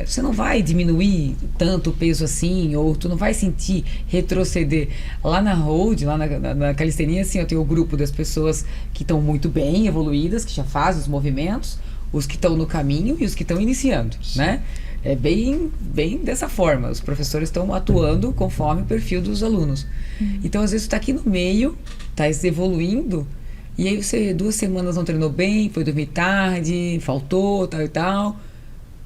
você não vai diminuir tanto o peso assim, ou tu não vai sentir retroceder. Lá na Hold, lá na calistenia, assim, eu tenho o grupo das pessoas que estão muito bem evoluídas, que já fazem os movimentos, os que estão no caminho e os que estão iniciando, né? É bem dessa forma. Os professores estão atuando conforme o perfil dos alunos. Então, às vezes, você está aqui no meio, está evoluindo, e aí você 2 semanas não treinou bem, foi dormir tarde, faltou, tal e tal.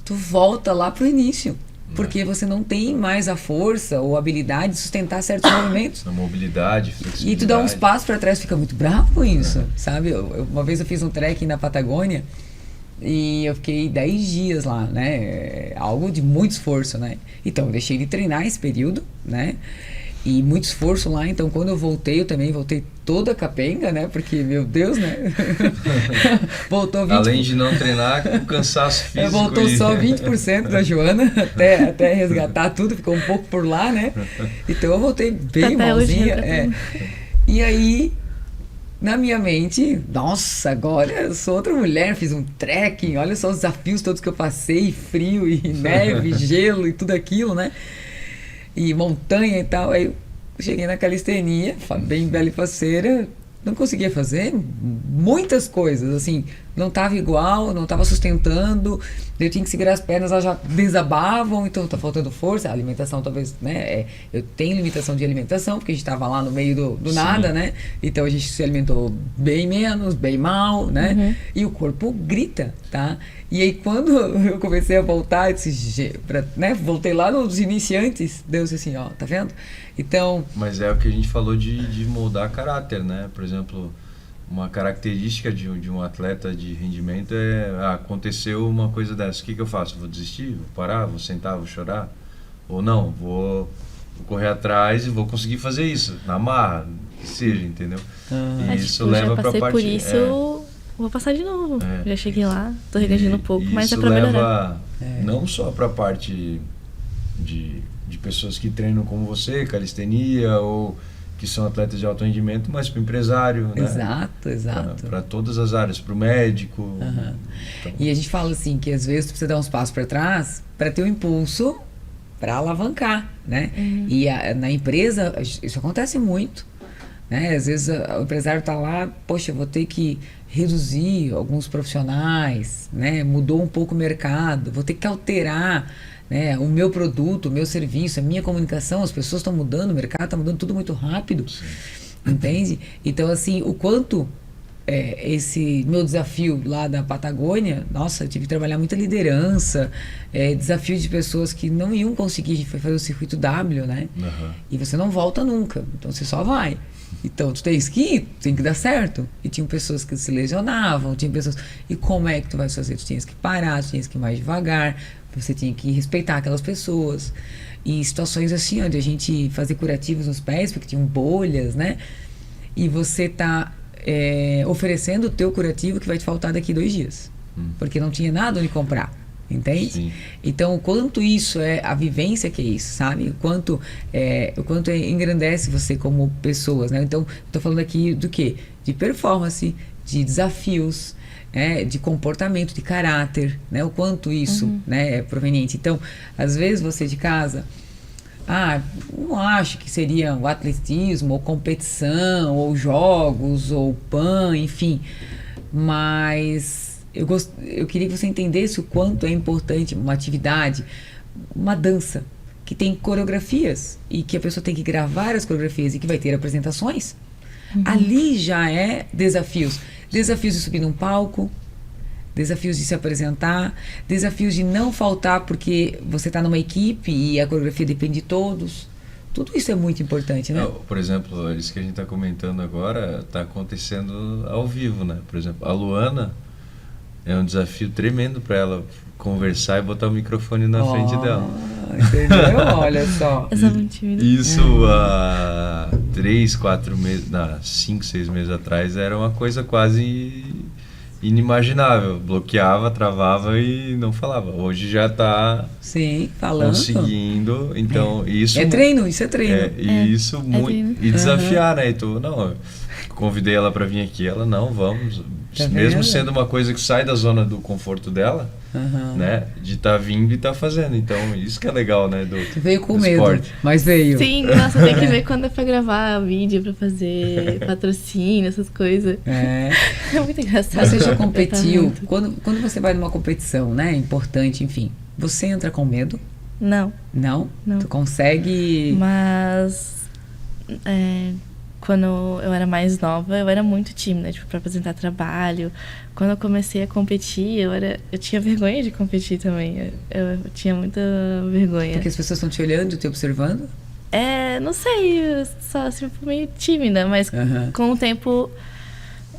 Tu volta lá pro início. Porque você não tem mais a força ou a habilidade de sustentar certos movimentos. A mobilidade, flexibilidade. E tu dá uns passos para trás, fica muito bravo com isso, sabe? Uma vez eu fiz um trekking na Patagônia, e eu fiquei 10 dias lá, né? Algo de muito esforço, né? Então, eu deixei de treinar esse período, né? E muito esforço lá. Então, quando eu voltei, eu também voltei toda capenga, né? Porque, meu Deus, né? Voltou 20%. Além de não treinar, com cansaço físico. Voltou só 20% da Joana, até resgatar tudo. Ficou um pouco por lá, né? Então, eu voltei bem malzinha. E aí... Na minha mente, nossa, agora eu sou outra mulher, fiz um trekking, olha só os desafios todos que eu passei, frio e neve, gelo e tudo aquilo, né? E montanha e tal. Aí eu cheguei na calistenia, bem bela e faceira, não conseguia fazer muitas coisas, assim, não estava igual, não estava sustentando, eu tinha que segurar as pernas, elas já desabavam, então tá faltando força, a alimentação talvez, né, eu tenho limitação de alimentação, porque a gente estava lá no meio do nada, né, então a gente se alimentou bem menos, bem mal, né, e o corpo grita, tá, e aí quando eu comecei a voltar, voltei lá nos iniciantes, Deus assim, ó, tá vendo? Então... Mas é o que a gente falou de moldar caráter, né? Por exemplo, uma característica de um atleta de rendimento aconteceu uma coisa dessa. O que eu faço? Vou desistir? Vou parar? Vou sentar? Vou chorar? Ou não? Vou correr atrás e vou conseguir fazer isso. Na marra, que seja, entendeu? E isso leva para a parte... por isso, vou passar de novo. Já cheguei lá, tô regredindo um pouco, mas é para melhorar. Não só para a parte de pessoas que treinam como você, calistenia, ou que são atletas de alto rendimento, mas para o empresário, né? Exato. Para todas as áreas, para o médico. Então... E a gente fala assim, que às vezes tu precisa dar uns passos para trás para ter um impulso para alavancar, né? E na empresa, isso acontece muito, né? Às vezes o empresário está lá, poxa, eu vou ter que reduzir alguns profissionais, né? Mudou um pouco o mercado, vou ter que alterar, né, o meu produto, o meu serviço, a minha comunicação, as pessoas estão mudando, o mercado está mudando tudo muito rápido, entende? Então, assim, o quanto esse meu desafio lá da Patagônia, nossa, eu tive que trabalhar muita liderança, desafio de pessoas que não iam conseguir fazer o circuito W, né? E você não volta nunca, então você só vai. Então, tu tens que ir, tem que dar certo. E tinham pessoas que se lesionavam, tinha pessoas... E como é que tu vai fazer? Tu tinhas que parar, tu tinhas que ir mais devagar, você tinha que respeitar aquelas pessoas. E situações assim, onde a gente fazia curativos nos pés, porque tinham bolhas, né? E você tá oferecendo o teu curativo que vai te faltar daqui 2 dias. Porque não tinha nada onde comprar. Entende? Sim. Então, o quanto isso é a vivência que é isso, sabe? O quanto engrandece você como pessoas, né? Então, estou falando aqui do quê? De performance, de desafios, de comportamento, de caráter, né? O quanto isso, né, é proveniente. Então, às vezes você de casa, não acho que seria o atletismo, ou competição, ou jogos, ou PAN, enfim. Mas eu queria que você entendesse o quanto é importante uma atividade, uma dança, que tem coreografias, e que a pessoa tem que gravar as coreografias e que vai ter apresentações. Ali já é desafios. Desafios de subir num palco, desafios de se apresentar, desafios de não faltar porque você está numa equipe e a coreografia depende de todos. Tudo isso é muito importante, né? Por exemplo, isso que a gente está comentando agora está acontecendo ao vivo, né? Por exemplo, a Luana é um desafio tremendo para ela conversar e botar o microfone na frente dela. Entendeu? Olha só. Eu sou muito tímida. Isso há 3, 4 meses, 5, 6 meses atrás era uma coisa quase inimaginável. Bloqueava, travava e não falava. Hoje já está conseguindo. Então, isso é treino, isso é treino. Treino. E desafiar, né? Então, eu convidei ela para vir aqui, ela não, vamos. Tá mesmo vendo? sendo uma coisa que sai da zona do conforto dela, né? De estar vindo e estar fazendo. Então, isso que é legal, né? Tu veio com do medo, esporte. mas veio. Sim, nossa, tem que ver quando é pra gravar vídeo, pra fazer patrocínio, essas coisas. É muito engraçado. Você já competiu? Quando você vai numa competição, né? Importante, enfim. Você entra com medo? Não. Não? Não. Tu consegue... Mas... quando eu era mais nova, eu era muito tímida, pra apresentar trabalho. Quando eu comecei a competir, eu tinha vergonha de competir também. Eu tinha muita vergonha. Porque as pessoas estão te olhando, te observando? Não sei, eu só fui meio tímida, mas com o tempo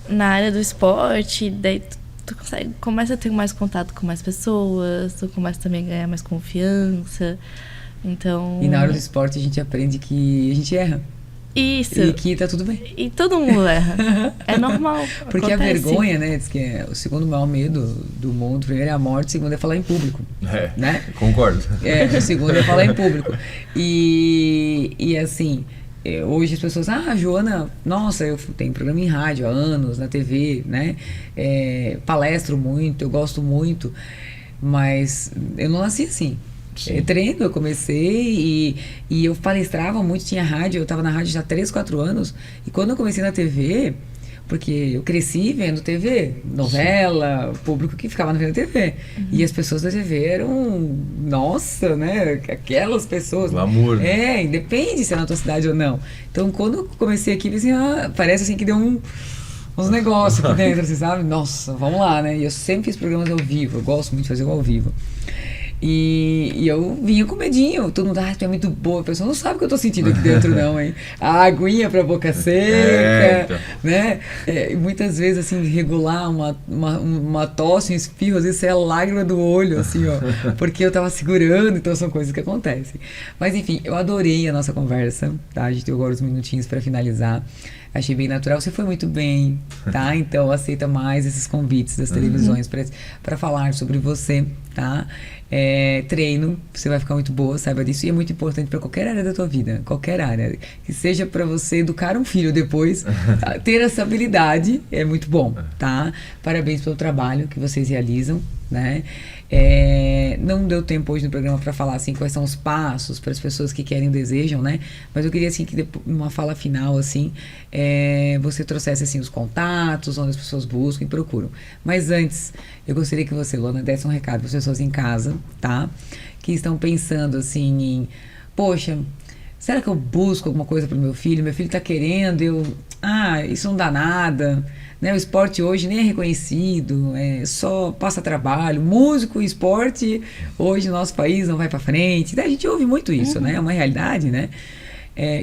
na área do esporte, daí tu começa a ter mais contato com mais pessoas, tu começa também a ganhar mais confiança. Então... E na hora do esporte a gente aprende que a gente erra. Isso. E que tá tudo bem. E todo mundo erra. É normal. Porque acontece. A vergonha, né, diz que é o segundo maior medo do mundo. Primeiro é a morte, o segundo é falar em público. Né? Concordo. O segundo é falar em público. E assim, hoje as pessoas, Joana, nossa, eu tenho programa em rádio há anos, na TV, né? Palestro muito, eu gosto muito, mas eu não nasci assim. Treino, eu comecei e eu palestrava muito, tinha rádio, eu estava na rádio já há 3, 4 anos, e quando eu comecei na TV, porque eu cresci vendo TV, novela, o público que ficava vendo TV, e as pessoas da TV eram, nossa, né, aquelas pessoas. Glamour, né? Independe se é na tua cidade ou não. Então, quando eu comecei aqui, assim, parece assim que deu uns negócios aqui dentro, assim, sabe? Nossa, vamos lá, né? E eu sempre fiz programas ao vivo, eu gosto muito de fazer ao vivo. E eu vinha com medinho, todo mundo, tu é muito boa, a pessoa não sabe o que eu tô sentindo aqui dentro não, hein? A aguinha pra boca seca, então. né? E muitas vezes, assim, regular uma tosse, um espirro, às vezes é a lágrima do olho, assim, ó, porque eu tava segurando, então são coisas que acontecem. Mas enfim, eu adorei a nossa conversa, tá? A gente tem agora uns minutinhos pra finalizar. Achei bem natural, você foi muito bem, tá? Então aceita mais esses convites das televisões para falar sobre você, tá? Treino, você vai ficar muito boa, saiba disso, e é muito importante para qualquer área da tua vida, qualquer área, que seja para você educar um filho depois, tá? Ter essa habilidade é muito bom, tá? Parabéns pelo trabalho que vocês realizam, né? Não deu tempo hoje no programa para falar assim quais são os passos para as pessoas que querem e desejam, né? Mas eu queria assim que uma fala final assim, você trouxesse assim os contatos onde as pessoas buscam e procuram. Mas antes, eu gostaria que você, Luana, desse um recado para as pessoas em casa, tá? Que estão pensando assim em, poxa, será que eu busco alguma coisa para o meu filho? Meu filho está querendo, isso não dá nada. Né, o esporte hoje nem é reconhecido, só passa trabalho. Músico e esporte, hoje no nosso país não vai para frente. A gente ouve muito isso, né? É uma realidade, né?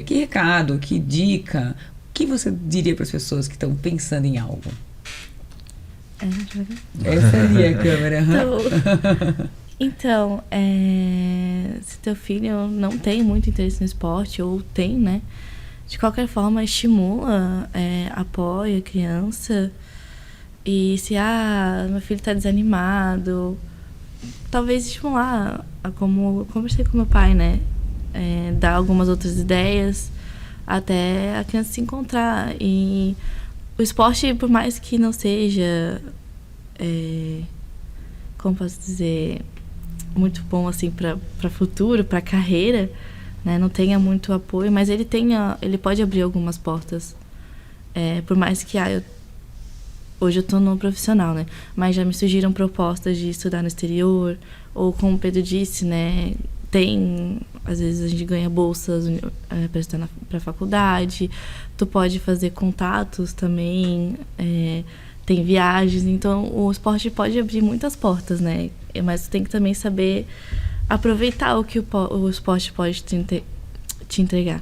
Que recado, que dica, o que você diria para as pessoas que estão pensando em algo? Essa ali é a câmera. Então, se teu filho não tem muito interesse no esporte, ou tem, né? De qualquer forma, estimula, apoia a criança. E se meu filho está desanimado, talvez estimular, como eu conversei com meu pai, né? Dar algumas outras ideias até a criança se encontrar. E o esporte, por mais que não seja, como posso dizer, muito bom assim para futuro, para carreira, né, não tenha muito apoio, mas ele pode abrir algumas portas. Por mais que hoje eu tô no profissional, né? Mas já me surgiram propostas de estudar no exterior, ou como o Pedro disse, né? Às vezes a gente ganha bolsas para estudar para faculdade, tu pode fazer contatos também, tem viagens, então o esporte pode abrir muitas portas, né? Mas tu tem que também saber aproveitar o que o esporte pode te entregar.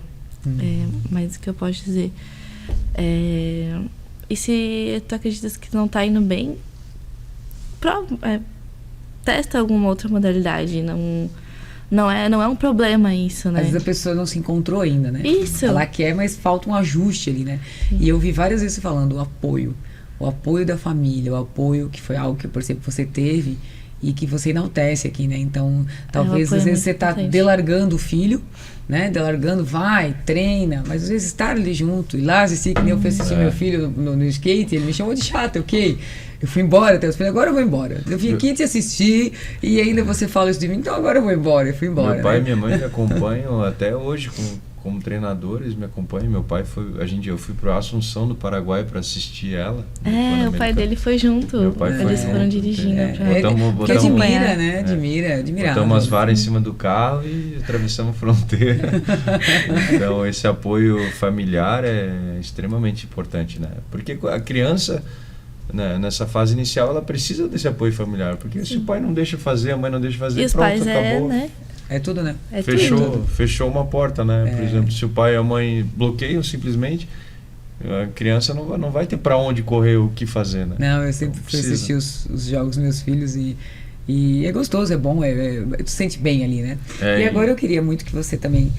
Mas o que eu posso dizer? E se tu acreditas que não tá indo bem, testa alguma outra modalidade. Não é um problema isso, né? Às vezes a pessoa não se encontrou ainda, né? Isso. Ela quer, mas falta um ajuste ali, né? Sim. E eu vi várias vezes falando o apoio da família, o apoio que foi algo que, por exemplo, você teve e que você enaltece aqui, né? Então, talvez às vezes você tá delargando o filho, né? Delargando, vai, treina, mas às vezes estar ali junto, e lá assistir, que nem eu fui assistir meu filho no skate, ele me chamou de chato, ok? Eu fui embora, agora eu vou embora. Eu vim aqui te assistir e ainda você fala isso de mim, então agora eu vou embora. Eu fui embora. Meu pai e minha mãe me acompanham até hoje como treinadores, me acompanham. Meu pai eu fui para Assunção do Paraguai para assistir ela. O pai dele foi junto. Meu pai foi Eles junto. foram dirigindo. Porque admira, né? Admira. Botamos umas varas em cima do carro e atravessamos a fronteira. Então esse apoio familiar é extremamente importante, né? Porque a criança, né, nessa fase inicial, ela precisa desse apoio familiar, porque se o pai não deixa fazer, a mãe não deixa fazer, e os pronto, pais acabou. Né? É tudo, né? Fechou uma porta, né? Por exemplo, se o pai e a mãe bloqueiam simplesmente, a criança não vai ter para onde correr, o que fazer, né? Não, eu sempre fui assistir os jogos dos meus filhos e é gostoso, é bom, tu se sente bem ali, né? E agora eu queria muito que você também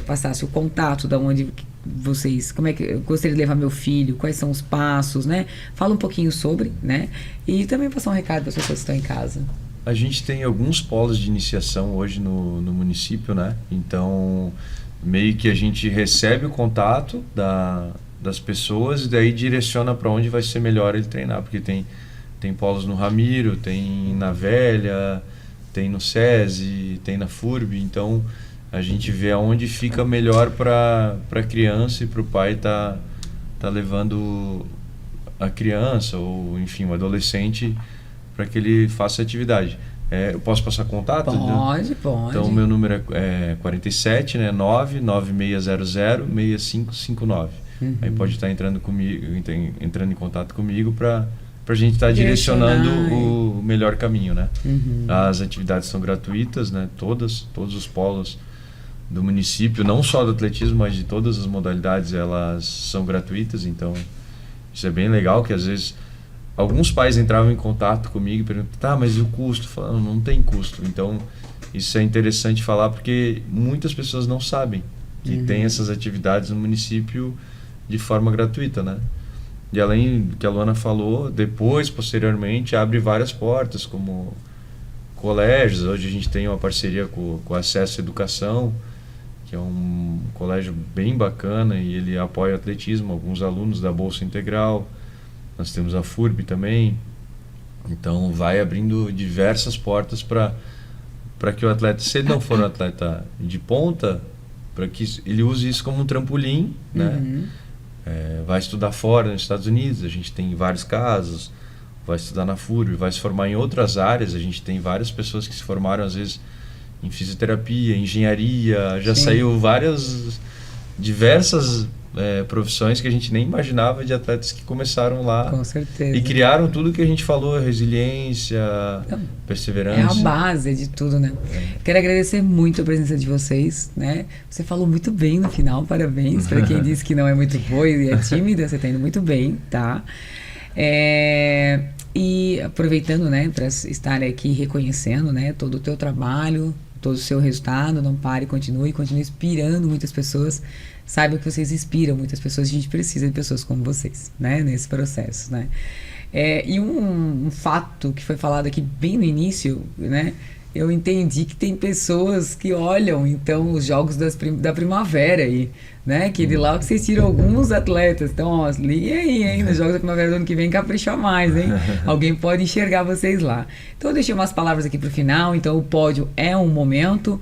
passasse o contato da onde vocês, como é que eu gostaria de levar meu filho, quais são os passos, né? Fala um pouquinho sobre, né? E também passar um recado para as pessoas que estão em casa. A gente tem alguns polos de iniciação hoje no município, né? Então, meio que a gente recebe o contato das pessoas e daí direciona para onde vai ser melhor ele treinar, porque tem polos no Ramiro, tem na Velha, tem no SESI, tem na FURB, então a gente vê aonde fica melhor para a criança e para o pai tá levando a criança ou, enfim, o adolescente para que ele faça atividade. Eu posso passar contato? Pode. Então, o meu número é 47, né? 99600-6559. Aí pode estar entrando em contato comigo para a gente estar direcionando o melhor caminho, né? As atividades são gratuitas, né? Todos os polos do município, não só do atletismo, mas de todas as modalidades, elas são gratuitas. Então, isso é bem legal, que às vezes alguns pais entravam em contato comigo e perguntavam, mas e o custo? Falando, não tem custo. Então, isso é interessante falar, porque muitas pessoas não sabem que tem essas atividades no município de forma gratuita, né? E além do que a Luana falou, posteriormente, abre várias portas, como colégios. Hoje a gente tem uma parceria com o Acesso à Educação, que é um colégio bem bacana e ele apoia o atletismo, alguns alunos da Bolsa Integral. Nós temos a FURB também. Então vai abrindo diversas portas para que o atleta, se ele não for um atleta de ponta, para que ele use isso como um trampolim, né? Vai estudar fora, nos Estados Unidos, a gente tem vários casos, vai estudar na FURB, vai se formar em outras áreas, a gente tem várias pessoas que se formaram às vezes em fisioterapia, engenharia, já saiu diversas profissões que a gente nem imaginava, de atletas que começaram lá. Com certeza. E criaram tudo que a gente falou, resiliência, perseverança. É a base de tudo, né? Quero agradecer muito a presença de vocês, né? Você falou muito bem no final, parabéns. Para quem disse que não é muito boa e é tímida, você está indo muito bem, tá? E aproveitando, né, para estar aqui reconhecendo, né, todo o teu trabalho, todo o seu resultado, não pare, continue inspirando muitas pessoas. Saiba que vocês inspiram muitas pessoas, a gente precisa de pessoas como vocês, né, nesse processo, né. E um fato que foi falado aqui bem no início, né, eu entendi que tem pessoas que olham, então, os jogos da primavera aí, né, que de lá que vocês tiram alguns atletas, então, ó, liguem aí, hein, nos jogos da primavera do ano que vem, caprichar mais, hein, alguém pode enxergar vocês lá. Então, eu deixei umas palavras aqui pro final, então, o pódio é um momento,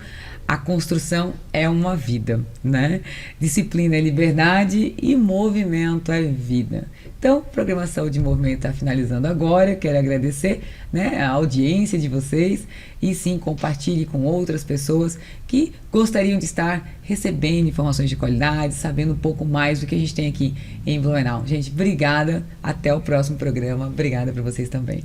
A construção é uma vida, né? Disciplina é liberdade e movimento é vida. Então, o programa Saúde e Movimento está finalizando agora. Quero agradecer, né, a audiência de vocês e sim, compartilhe com outras pessoas que gostariam de estar recebendo informações de qualidade, sabendo um pouco mais do que a gente tem aqui em Blumenau. Gente, obrigada. Até o próximo programa. Obrigada para vocês também.